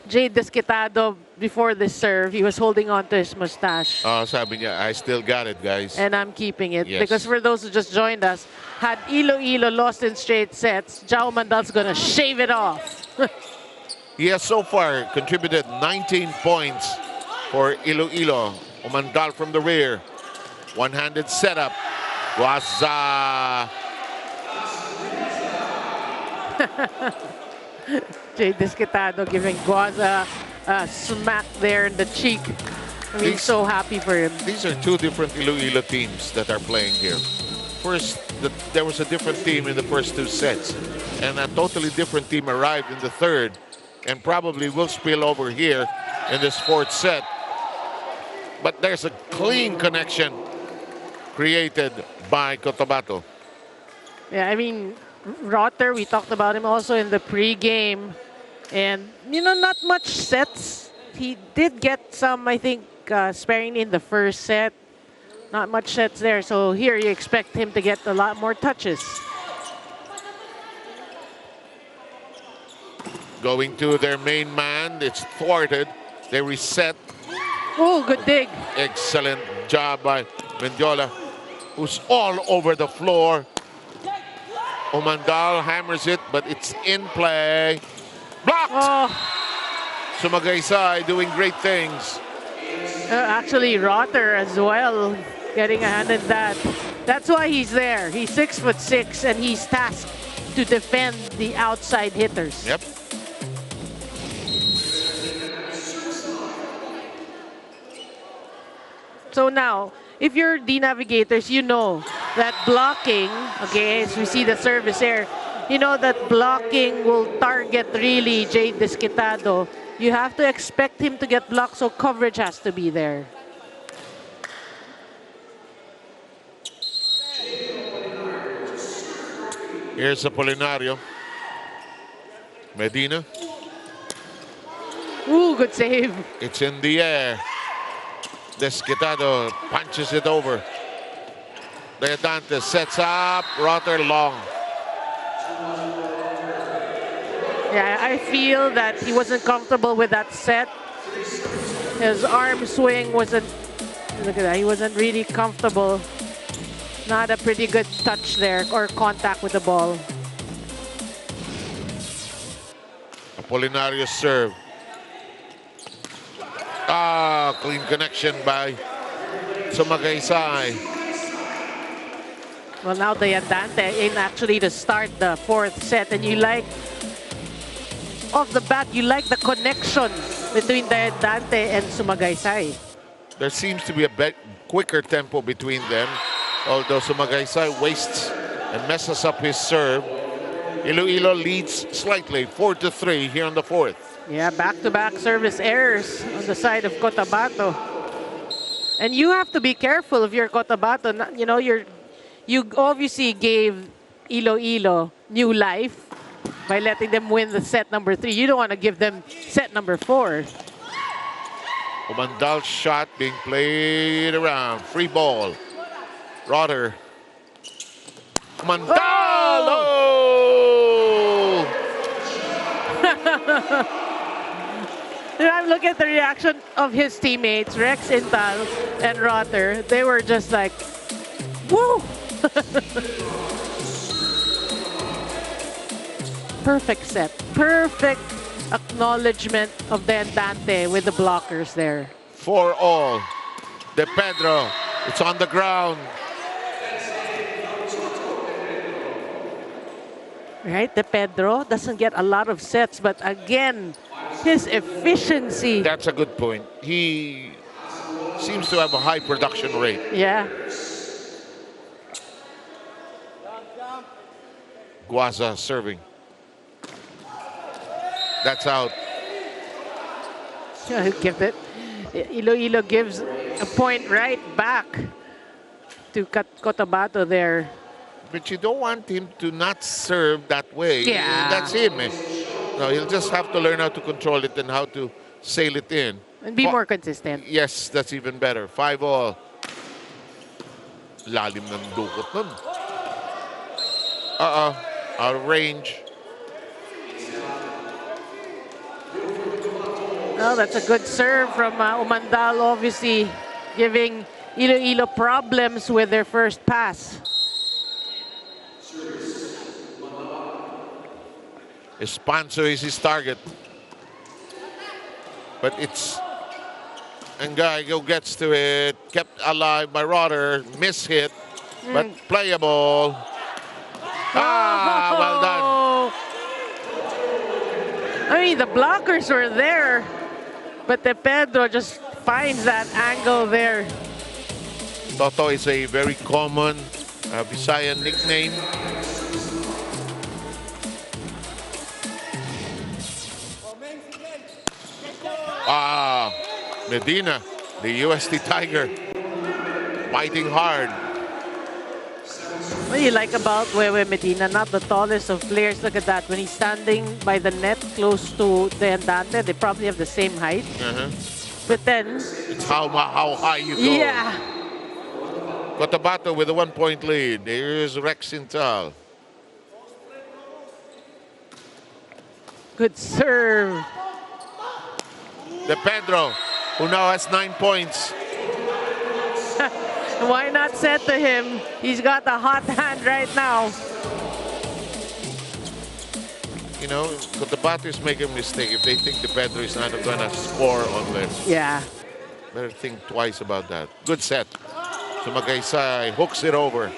Jade Desquitado before the serve. He was holding on to his mustache. Sabi niya, I still got it, guys. And I'm keeping it. Yes. Because for those who just joined us, had Iloilo lost in straight sets, Jao Mandal's gonna shave it off. He has so far contributed 19 points for Iloilo. Umandal from the rear. One-handed setup. Waza. Jay Desquitado giving Guaza a smack there in the cheek. I mean, so happy for him. These are 2 different Iloilo teams that are playing here. First, there was a different team in the first 2 sets, and a totally different team arrived in the third, and probably will spill over here in this 4th set. But there's a clean connection created by Cotabato. Yeah, I mean, Rotter, we talked about him also in the pre-game. And, you know, not much sets. He did get some, I think, sparing in the first set. Not much sets there. So here you expect him to get a lot more touches. Going to their main man. It's thwarted. They reset. Oh, good dig. Excellent job by Mendiola, who's all over the floor. Umandal hammers it, but it's in play. Blocked! Oh, Sumagaysay doing great things. actually, Rotter as well, getting a hand in that. That's why he's there. He's 6'6", and he's tasked to defend the outside hitters. Yep. So now, if you're the Navigators, you know that blocking, okay, as we see the service there, you know that blocking will target really Jade Desquitado. You have to expect him to get blocked, so coverage has to be there. Here's Apolinario. Medina. Ooh, good save. It's in the air. Desquitado punches it over. Deodante sets up. Rotter long. Yeah, I feel that he wasn't comfortable with that set. His arm swing wasn't, look at that, he wasn't really comfortable. Not a pretty good touch there or contact with the ball. Apolinario serve. Ah, clean connection by Sumagaysay. Well, now Deodante in actually to start the fourth set, and you like, off the bat, you like the connection between Deodante and Sumagaysay. There seems to be a bit quicker tempo between them, although Sumagaysay wastes and messes up his serve. Iloilo leads slightly, 4-3 here on the fourth. Yeah, back-to-back service errors on the side of Cotabato. And you have to be careful if you're Cotabato. You know, you obviously gave Iloilo new life by letting them win the set number 3. You don't want to give them set number 4. Umandal's shot being played around. Free ball. Rotter. Umandal! Oh! I'm looking at the reaction of his teammates, Rex Intal and Rotter. They were just like, woo! Perfect set. Perfect acknowledgement of Deodante with the blockers there. 4-all. De Pedro. It's on the ground. Right, De Pedro doesn't get a lot of sets, but again, his efficiency. That's a good point. He seems to have a high production rate. Yeah. Guaza serving. That's out. Give it. Iloilo gives a point right back to Cotabato there. But you don't want him to not serve that way. Yeah. That's him. No, he'll just have to learn how to control it and how to sail it in. And be more consistent. Yes, that's even better. 5-all. Lalim ng dukot nun. Out of range. Well, that's a good serve from Umandal, obviously giving Iloilo problems with their first pass. Espanso is his target. But it's Engaigo gets to it. Kept alive by Rotter. Miss hit. But playable. Ah, well done. I mean, the blockers were there, but De Pedro just finds that angle there. Toto is a very common Visayan nickname. Ah, Medina, the UST Tiger, fighting hard. What do you like about Wewe Medina? Not the tallest of players. Look at that. When he's standing by the net close to Deodante, they probably have the same height. But then... It's how high you go. Yeah. Cotabato with a 1-point lead. Here's Rex Intal. Good serve. De Pedro, who now has 9 points. Why not set to him? He's got a hot hand right now. You know, COTABATO is making a mistake if they think De Pedro is not going to score on this. Yeah. Better think twice about that. Good set. Sumagaysay hooks it over.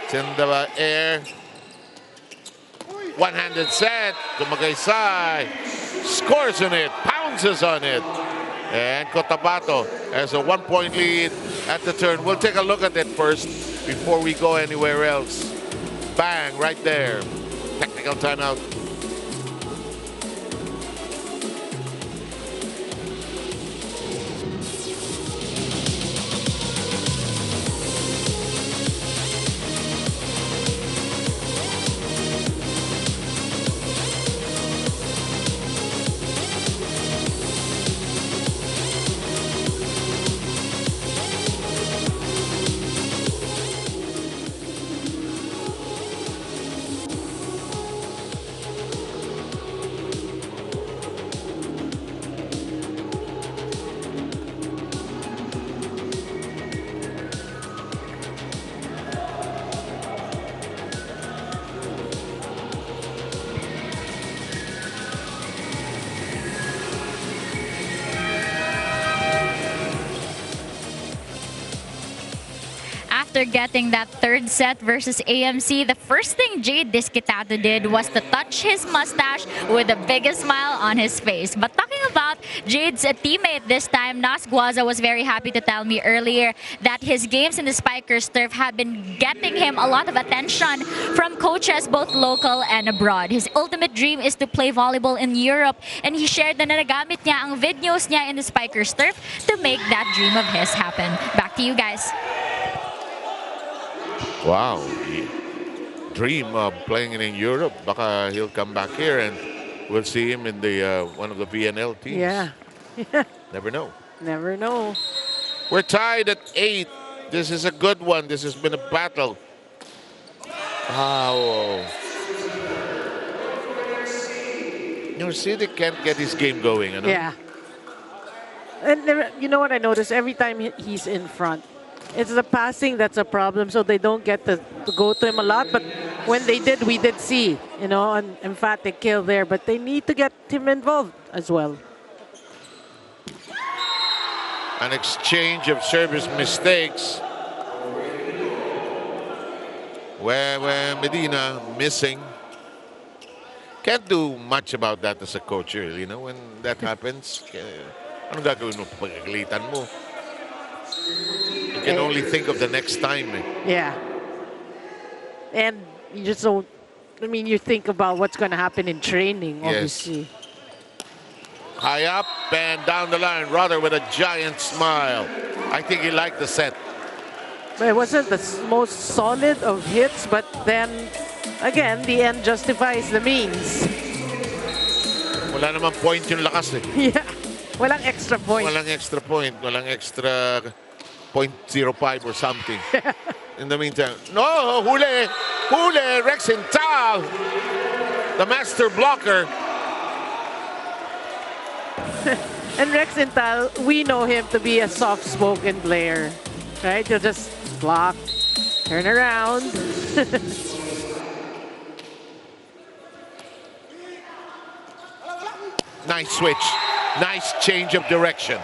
It's in the air. One-handed set. Sumagaysay scores on it, pounces on it. And COTABATO has a 1-point lead at the turn. We'll take a look at it first before we go anywhere else. Bang, right there. Technical timeout. After getting that third set versus AMC, the first thing Jade Disquitado did was to touch his mustache with the biggest smile on his face. But talking about Jade's teammate this time, Nas Guaza was very happy to tell me earlier that his games in the Spikers turf had been getting him a lot of attention from coaches both local and abroad. His ultimate dream is to play volleyball in Europe, and he shared na nagamit niya ang videos niya in the Spikers turf to make that dream of his happen. Back to you guys. Wow, dream of playing in Europe. Baka he'll come back here and we'll see him in the one of the VNL teams. Yeah. Never know. Never know. We're tied at 8. This is a good one. This has been a battle. Oh. City can't get his game going. You know? Yeah. And you know what I noticed? Every time he's in front, it's the passing that's a problem, so they don't get to go to him a lot. But when they did, we did see, you know, an emphatic kill there. But they need to get him involved as well. An exchange of service mistakes. Where Medina missing. Can't do much about that as a coach, really, you know, when that happens. Anong gagawin mo? Pagkakalitan mo. You can only think of the next time. Yeah. And you just don't, I mean, you think about what's going to happen in training, obviously. Yes. High up and down the line, rather with a giant smile. I think he liked the set. But it wasn't the most solid of hits, but then, again, the end justifies the means. Wala namang point yung lakas eh. Yeah. Walang extra point. Walang extra point. Walang extra 0.05 or something. In the meantime, no, huli! Huli! Rex Intal! The master blocker. And Rex Intal, we know him to be a soft-spoken player. Right? He'll just block, turn around. Nice switch. Nice change of direction.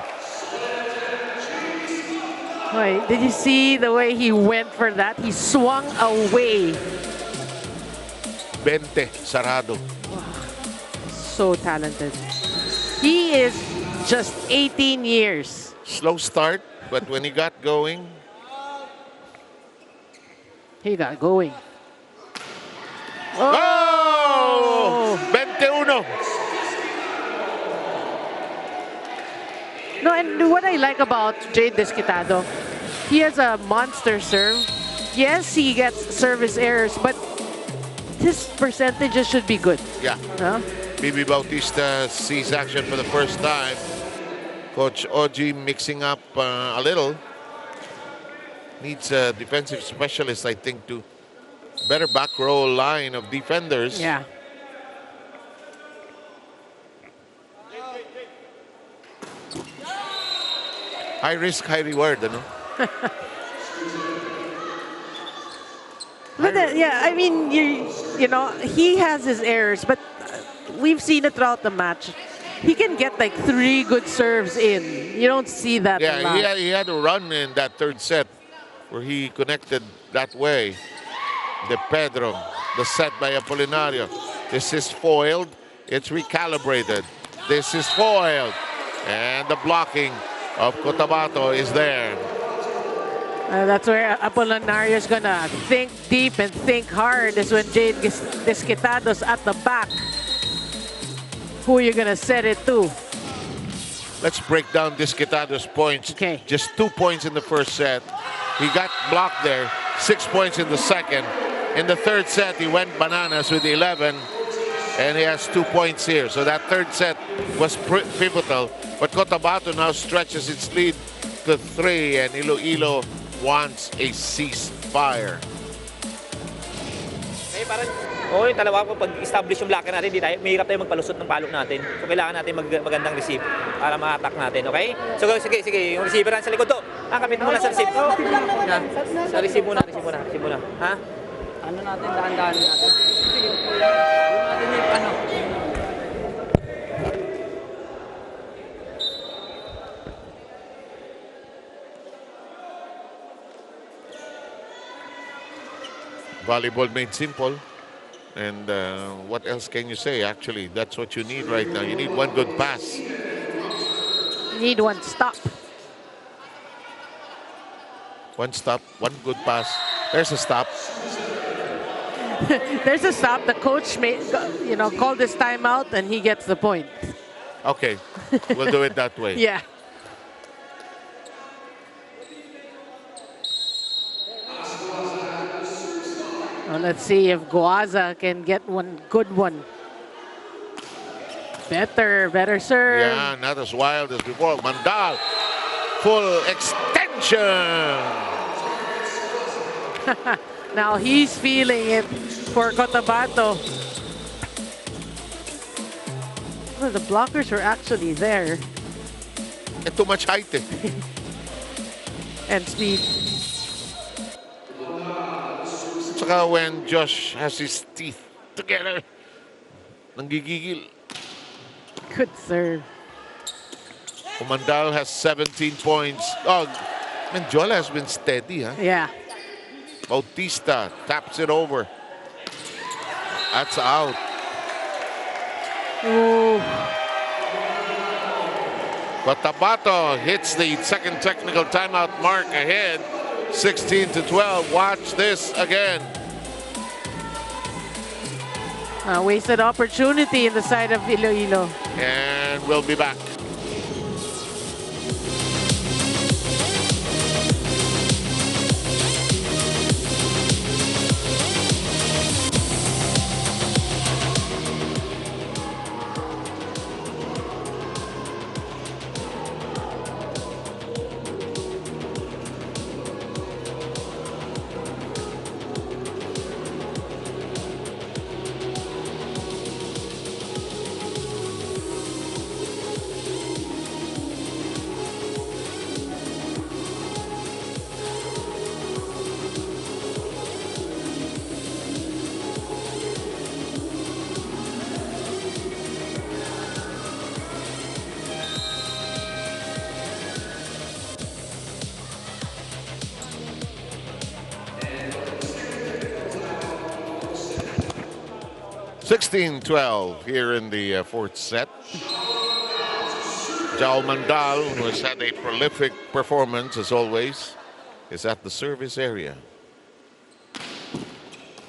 Wait, did you see the way he went for that? He swung away. 20, sarado. So talented. He is just 18 years. Slow start, but when he got going... He got going. Oh! 21. No, and what I like about Jade Disquitado, he has a monster serve. Yes, he gets service errors, but his percentages should be good. Yeah. Huh? Bibi Bautista sees action for the first time. Coach Oji mixing up a little. Needs a defensive specialist, I think, to better back row line of defenders. Yeah. High risk, high reward, ano? But yeah, I mean, you know, he has his errors, but we've seen it throughout the match. He can get like 3 good serves in. You don't see that a lot. Yeah, he had a run in that third set where he connected that way. De Pedro, the set by Apolinario. This is foiled. It's recalibrated. This is foiled. And the blocking of Cotabato is there. That's where Apolinario is going to think deep and think hard, is when Jade Desquitado's at the back. Who are you going to set it to? Let's break down Desquitado's points. Okay. Just 2 points in the first set. He got blocked there. 6 points in the second. In the third set, he went bananas with 11. And he has 2 points here. So that third set was pivotal. But Cotabato now stretches its lead to 3. And Iloilo wants a ceasefire. Okay, parang, yung dalawa po, pag-establish yung blocker natin, mahirap tayo magpalusot ng palo natin. So, kailangan natin magandang receive para ma-attack natin, okay? So, sige, yung receiver sa likod to. Kapit muna sa receive. Sa receive muna. Ha? Ano natin, dahan-dahan natin. Sige. Natin yung ano. Volleyball made simple. And what else can you say? Actually, that's what you need right now. You need one good pass. You need one stop. One stop, one good pass. There's a stop. There's a stop. The coach called this timeout, and he gets the point. Okay, we'll do it that way. Yeah. Well, let's see if Guaza can get one good one. Better serve. Yeah, not as wild as before. Mandal, full extension. Now he's feeling it for Cotabato. Well, the blockers are actually there. And too much height. And speed. Saka when Josh has his teeth together, nanggigigil. Good serve. Umandal has 17 points. Oh, Mendiola has been steady, huh? Yeah. Bautista taps it over. That's out. Ooh. Cotabato hits the second technical timeout mark ahead. 16-12. Watch this again. A wasted opportunity in the side of Iloilo. And we'll be back. (16-12) here in the fourth set. Jao Mandal, who has had a prolific performance as always, is at the service area.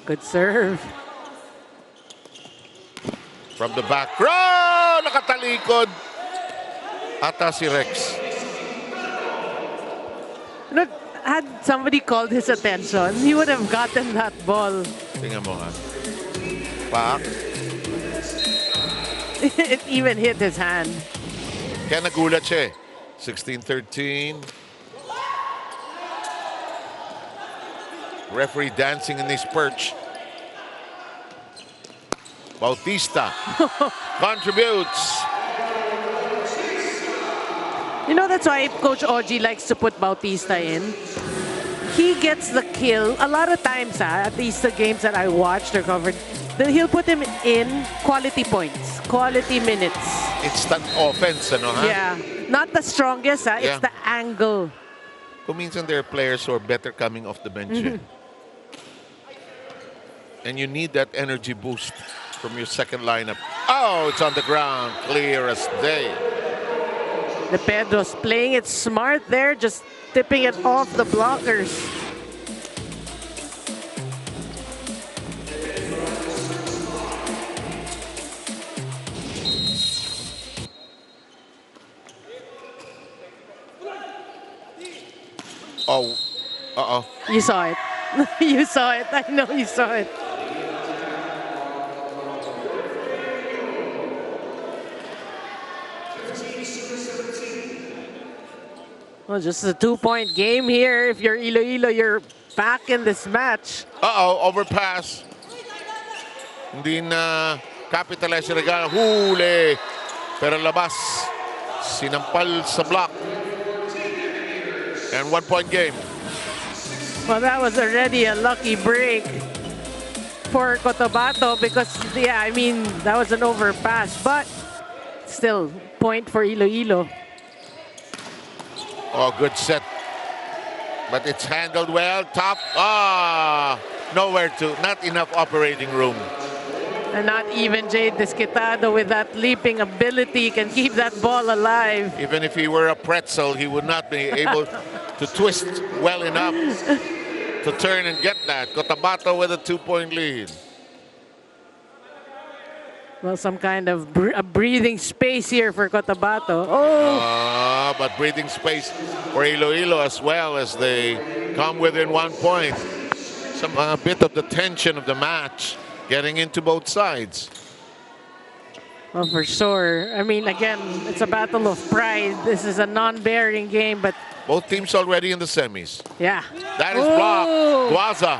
Good serve. From the back row, nakatalikod. Ata si Rex. Look, had somebody called his attention, he would have gotten that ball. Tingnan mo nga. Pak. It even hit his hand. Kaya nagulat siya eh. 16-13. Referee dancing in his perch. Bautista contributes. You know, that's why Coach Oji likes to put Bautista in. He gets the kill. A lot of times, at least the games that I watched or covered, he'll put him in quality points, quality minutes. Instant offense, ano, ha? Yeah. Not the strongest, Yeah. it's the angle. Kung minsan there are players who are better coming off the bench. Eh. And you need that energy boost from your second lineup. Oh, it's on the ground, clear as day. The Pedro's playing it smart there, just tipping it off the blockers. Oh, uh-oh. You saw it. You saw it. I know you saw it. Well, just a 2-point game here. If you're Iloilo, you're back in this match. Uh-oh, overpass. Hindi na capitalize yung regalo. Huli. Pero labas. Sinampal sa block. And 1-point game. Well, that was already a lucky break for COTABATO because, yeah, I mean, that was an overpass. But still, point for Iloilo. Oh, good set. But it's handled well. Top. Ah, nowhere to. Not enough operating room. And not even Jade Desquitado with that leaping ability can keep that ball alive. Even if he were a pretzel, he would not be able to twist well enough to turn and get that. COTABATO with a 2-point lead. Well, some kind of a breathing space here for COTABATO. Oh! But breathing space for Iloilo as well as they come within 1 point. Some a bit of the tension of the match getting into both sides. Well, for sure. I mean, again, it's a battle of pride. This is a non-bearing game, but... Both teams already in the semis. Yeah. That is blocked. Guaza.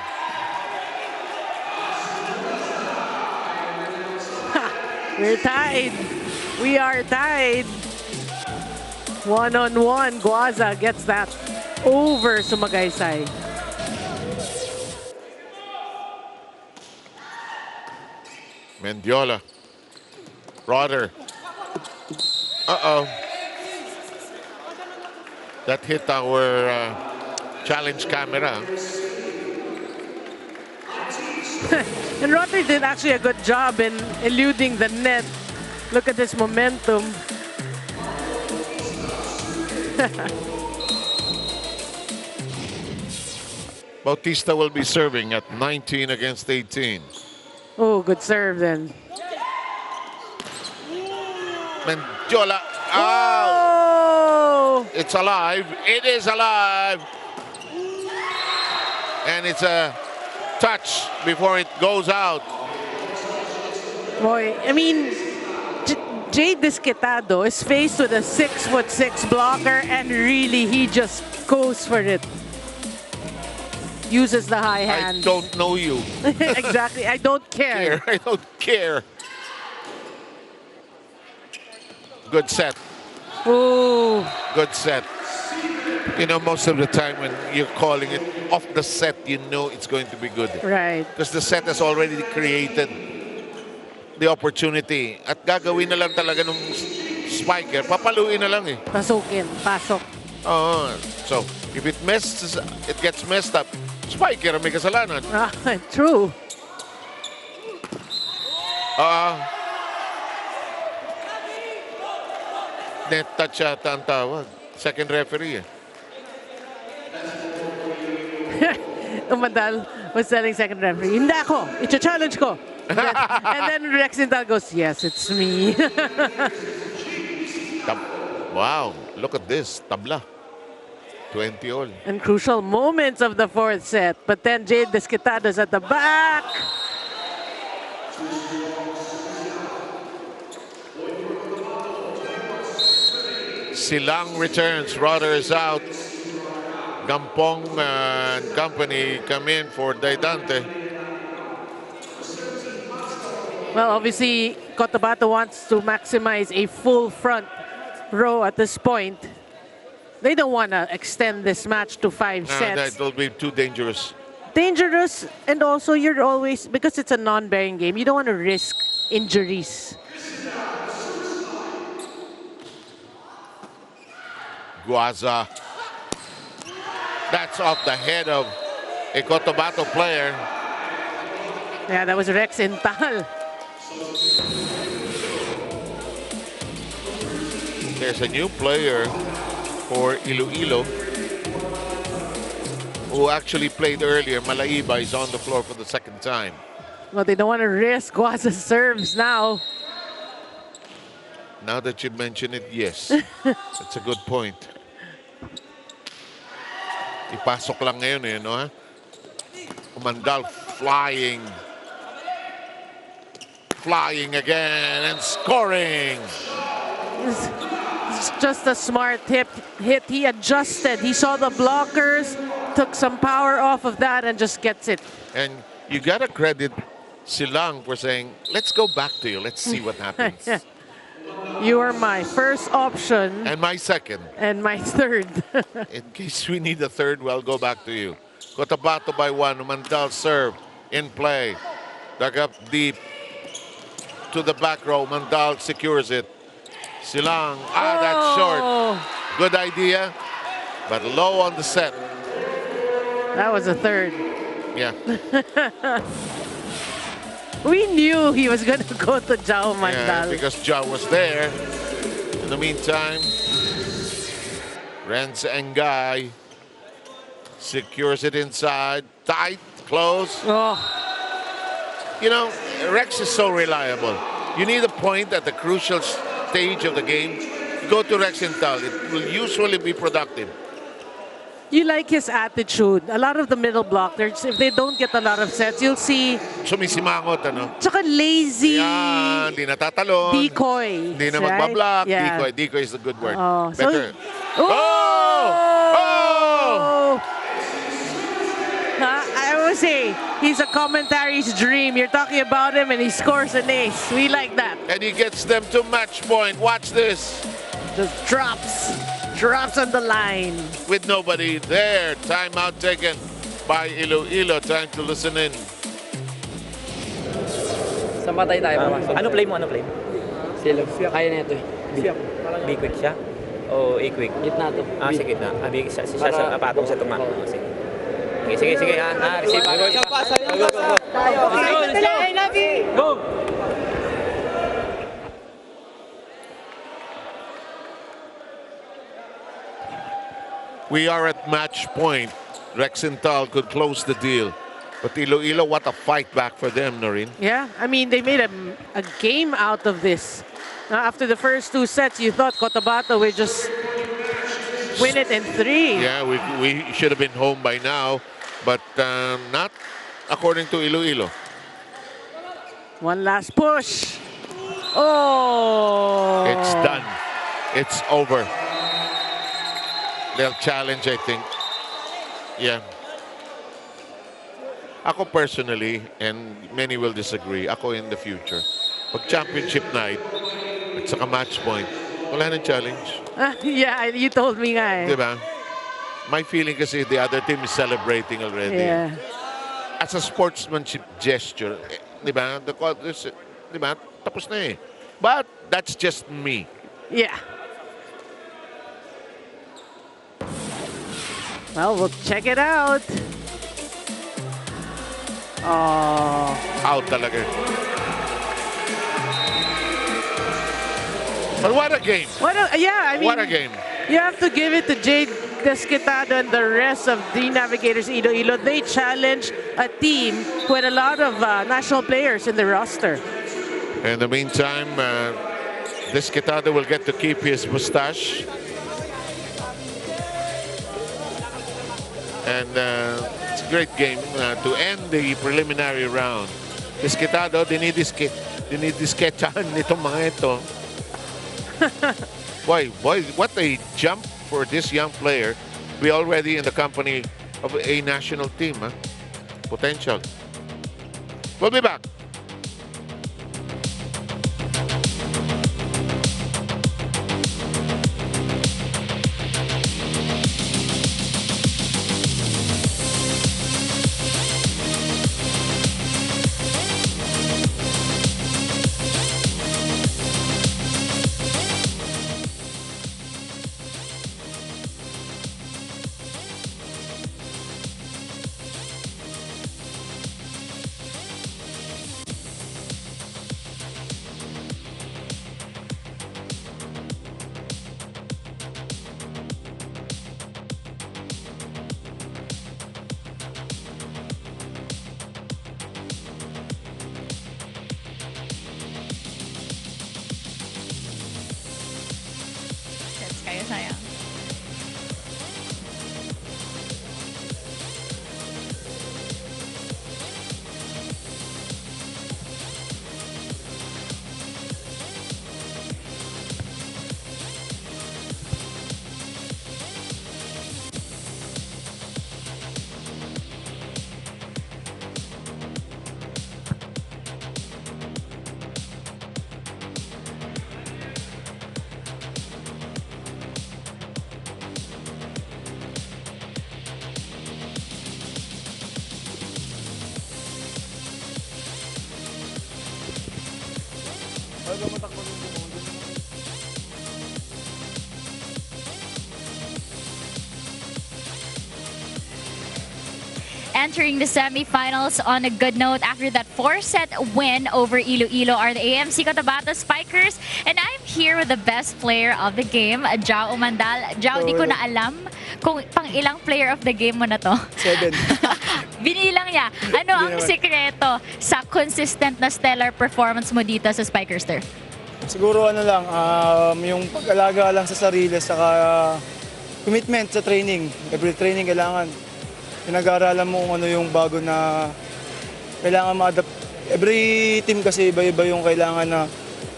We're tied. We are tied. 1-on-1. Guaza gets that over Sumagaysay. Mendiola. Roder. Uh-oh. That hit our challenge camera. And Roder did actually a good job in eluding the net. Look at this momentum. Bautista will be serving at 19 against 18. Oh, good serve then. Mendiola. Oh! It's alive. It is alive. And it's a touch before it goes out. Boy, I mean, Jade Desquitado is faced with a 6'6" blocker, and really he just goes for it. Uses the high hand. I don't know you. Exactly. I don't care. I don't care. Good set. Ooh. Good set. You know, most of the time when you're calling it off the set, you know it's going to be good. Right. Because the set has already created the opportunity. At gagawin na lang talaga nung spiker. Papaluin na lang eh. Pasukin. Pasok. Oh, so if it messes, it gets messed up. Spiker may kasalanan. True. Net touch yata ang tawag. Second referee eh. Umandal was telling second referee, hindi ako, i-challenge ko. And then Rex Intal goes, yes, it's me. Wow, look at this. Tabla. 20 all. And crucial moments of the fourth set. But then Jade Desquitado's at the back. Silang returns. Roder is out. Gampong and company come in for Daidante. Well, obviously, COTABATO wants to maximize a full front row at this point. They don't want to extend this match to 5 sets. That will be too dangerous. Dangerous, and also you're always, because it's a non-bearing game, you don't want to risk injuries. Guaza. That's off the head of a COTABATO player. Yeah, that was Rex Intal. There's a new player for Iloilo who actually played earlier. Malaiba is on the floor for the second time. Well, they don't want to risk Guaza's serves now. Now that you mention it, yes. That's a good point. Ipasok lang ngayon eh, no? Umandal flying. Flying again and scoring. It's just a smart hit. He adjusted. He saw the blockers, took some power off of that, and just gets it. And you gotta credit Silang for saying, let's go back to you. Let's see what happens. You are my first option. And my second. And my third. In case we need a third, we'll go back to you. COTABATO by 1. Umandal serve in play. Dug up deep to the back row. Umandal secures it. Silang. That's short. Good idea, but low on the set. That was a third. Yeah. We knew he was going to go to Jao Mandal. Yeah, because Jao was there. In the meantime, Renz Engay secures it inside. Tight, close. Oh. You know, Rex is so reliable. You need a point at the crucial stage of the game. Go to Rex Intal. It will usually be productive. You like his attitude. A lot of the middle blockers, if they don't get a lot of sets, you'll see... Sumisimangot, ano? Tsaka lazy. Yan, di natatalon. Decoy. Di na magbablock. Yeah. Decoy. Decoy is the good word. Oh, Better. So, Oh! I would say, he's a commentary's dream. You're talking about him and he scores an ace. We like that. And he gets them to match point. Watch this. Just drops on the line. With nobody there. Timeout taken by Iloilo. Time to listen in. Sa matay tayo papasok. Ano play mo? Ano play mo? Sila. Kaya na ito eh. B-quick siya? O A-quick? Gitna to. Sige na. Siya sa patong sa tunga. Sige. Sige. Receive. Go. Go. We are at match point. Rex Intal could close the deal. But Iloilo, what a fight back for them, Noreen. Yeah, I mean, they made a game out of this. After the first 2 sets, you thought COTABATO would just win it in 3. Yeah, we should have been home by now. But not according to Iloilo. One last push. Oh! It's done. It's over. They'll challenge, I think. Yeah. Ako personally, and many will disagree, ako in the future, pag championship night, at saka match point, wala nang challenge. Yeah, you told me nga eh. Diba? My feeling kasi the other team is celebrating already. Yeah. As a sportsmanship gesture, diba? Diba? Tapos na eh. But that's just me. Yeah. Well, we'll check it out. Oh. Out talaga. But what a game. I mean, What a game. You have to give it to Jade Desquitado and the rest of the Navigators Iloilo. They challenged a team who had a lot of national players in the roster. In the meantime, Desquitado will get to keep his mustache. And it's a great game to end the preliminary round. Desquitado, dinidisketsahan nitong mga ito. Boy, what a jump for this young player. Be already in the company of a national team. Huh? Potential. We'll be back. Entering the semifinals on a good note after that 4-set win over Iloilo are the AMC COTABATO Spikers. And I'm here with the best player of the game, Jao Umandal. Jao, di ko na alam kung pang ilang player of the game mo na to. 7. Binilang niya. Ano ang sikreto sa consistent na stellar performance mo dito sa Spikers, sir? Siguro ano lang, yung pag-alaga lang sa sarili, saka commitment sa training. Every training kailangan. Pinag-aaralan mo kung ano yung bago na kailangan ma-adapt. Every team kasi iba-iba yung kailangan na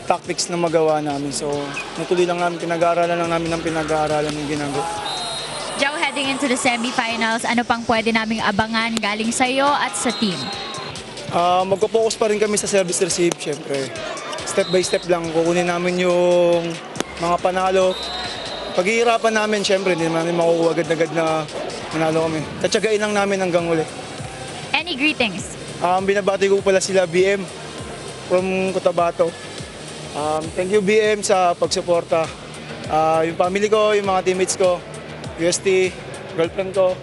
tactics na magawa namin. So, natuloy lang namin, pinag-aaralan lang namin ng pinag-aaralan ng ginagawa. Jao, heading into the semifinals, ano pang pwede naming abangan galing sa'yo at sa team? Magpo-focus pa rin kami sa service receive, syempre. Step by step lang, kukunin namin yung mga panalo. Paghihirapan namin, syempre, hindi namin makukuha agad-agad na manalo kami. Tatsagain lang namin hanggang uli. Any greetings? Binabati ko pala sila BM from Cotabato. Thank you BM sa pagsuporta. Yung family ko, yung mga teammates ko, UST, girlfriend ko,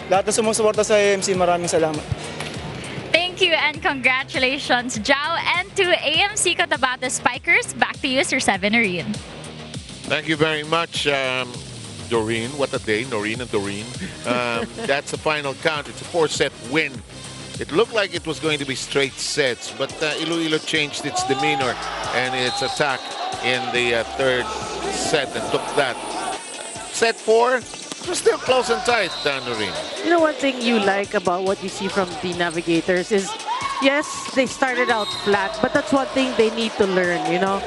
lahat na sumusuporta sa AMC, maraming salamat. Thank you and congratulations, Jao, and to AMC Cotabato Spikers. Back to you, Sir Seven Noreen. Thank you very much, Doreen. What a day, Noreen and Doreen. That's the final count. It's a 4-set win. It looked like it was going to be straight sets, but Iloilo changed its demeanor and its attack in the third set and took that. Set 4, it was still close and tight, Noreen. You know, one thing you like about what you see from the Navigators is, yes, they started out flat, but that's one thing they need to learn, you know.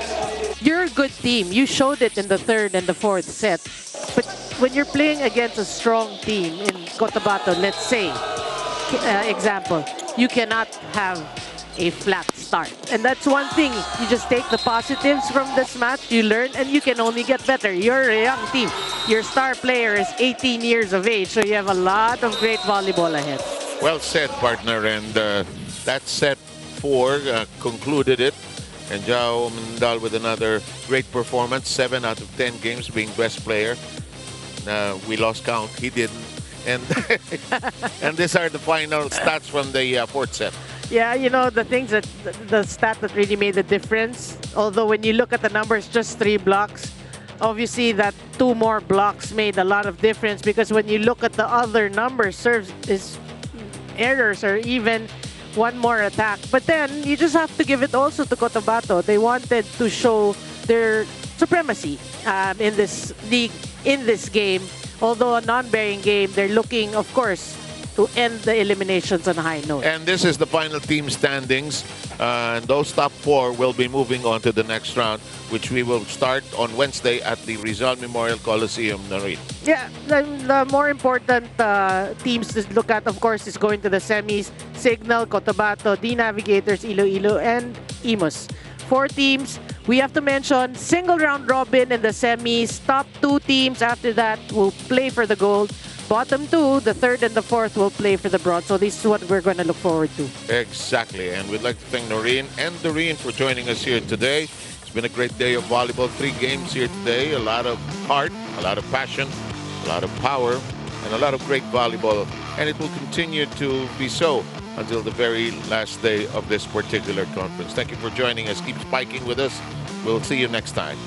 You're a good team. You showed it in the third and the fourth set. But when you're playing against a strong team in Cotabato, let's say, example, you cannot have a flat start. And that's one thing. You just take the positives from this match, you learn, and you can only get better. You're a young team. Your star player is 18 years of age, so you have a lot of great volleyball ahead. Well said, partner. And that set 4 concluded it. And Jao Umandal with another great performance, 7 out of 10 games being best player. We lost count, he didn't. And and these are the final stats from the fourth set. Yeah, you know, the things that, the stat that really made the difference, although when you look at the numbers, just 3 blocks, obviously that 2 more blocks made a lot of difference, because when you look at the other numbers, serves is errors or even 1 more attack. But then you just have to give it also to Cotabato. They wanted to show their supremacy in this league, in this game. Although a non-bearing game, they're looking, of course, to end the eliminations on a high note. And this is the final team standings. And those top 4 will be moving on to the next round, which we will start on Wednesday at the Rizal Memorial Coliseum, Noreen. Yeah, the more important teams to look at, of course, is going to the semis. Signal, Cotabato, D Navigators, Iloilo, and Imus. 4 teams. We have to mention single round robin in the semis. Top 2 teams after that will play for the gold. Bottom 2, the third and the fourth, will play for the bronze. So this is what we're going to look forward to. Exactly. And we'd like to thank Noreen and Doreen for joining us here today. It's been a great day of volleyball. 3 games here today. A lot of heart, a lot of passion, a lot of power, and a lot of great volleyball. And it will continue to be so until the very last day of this particular conference. Thank you for joining us. Keep spiking with us. We'll see you next time.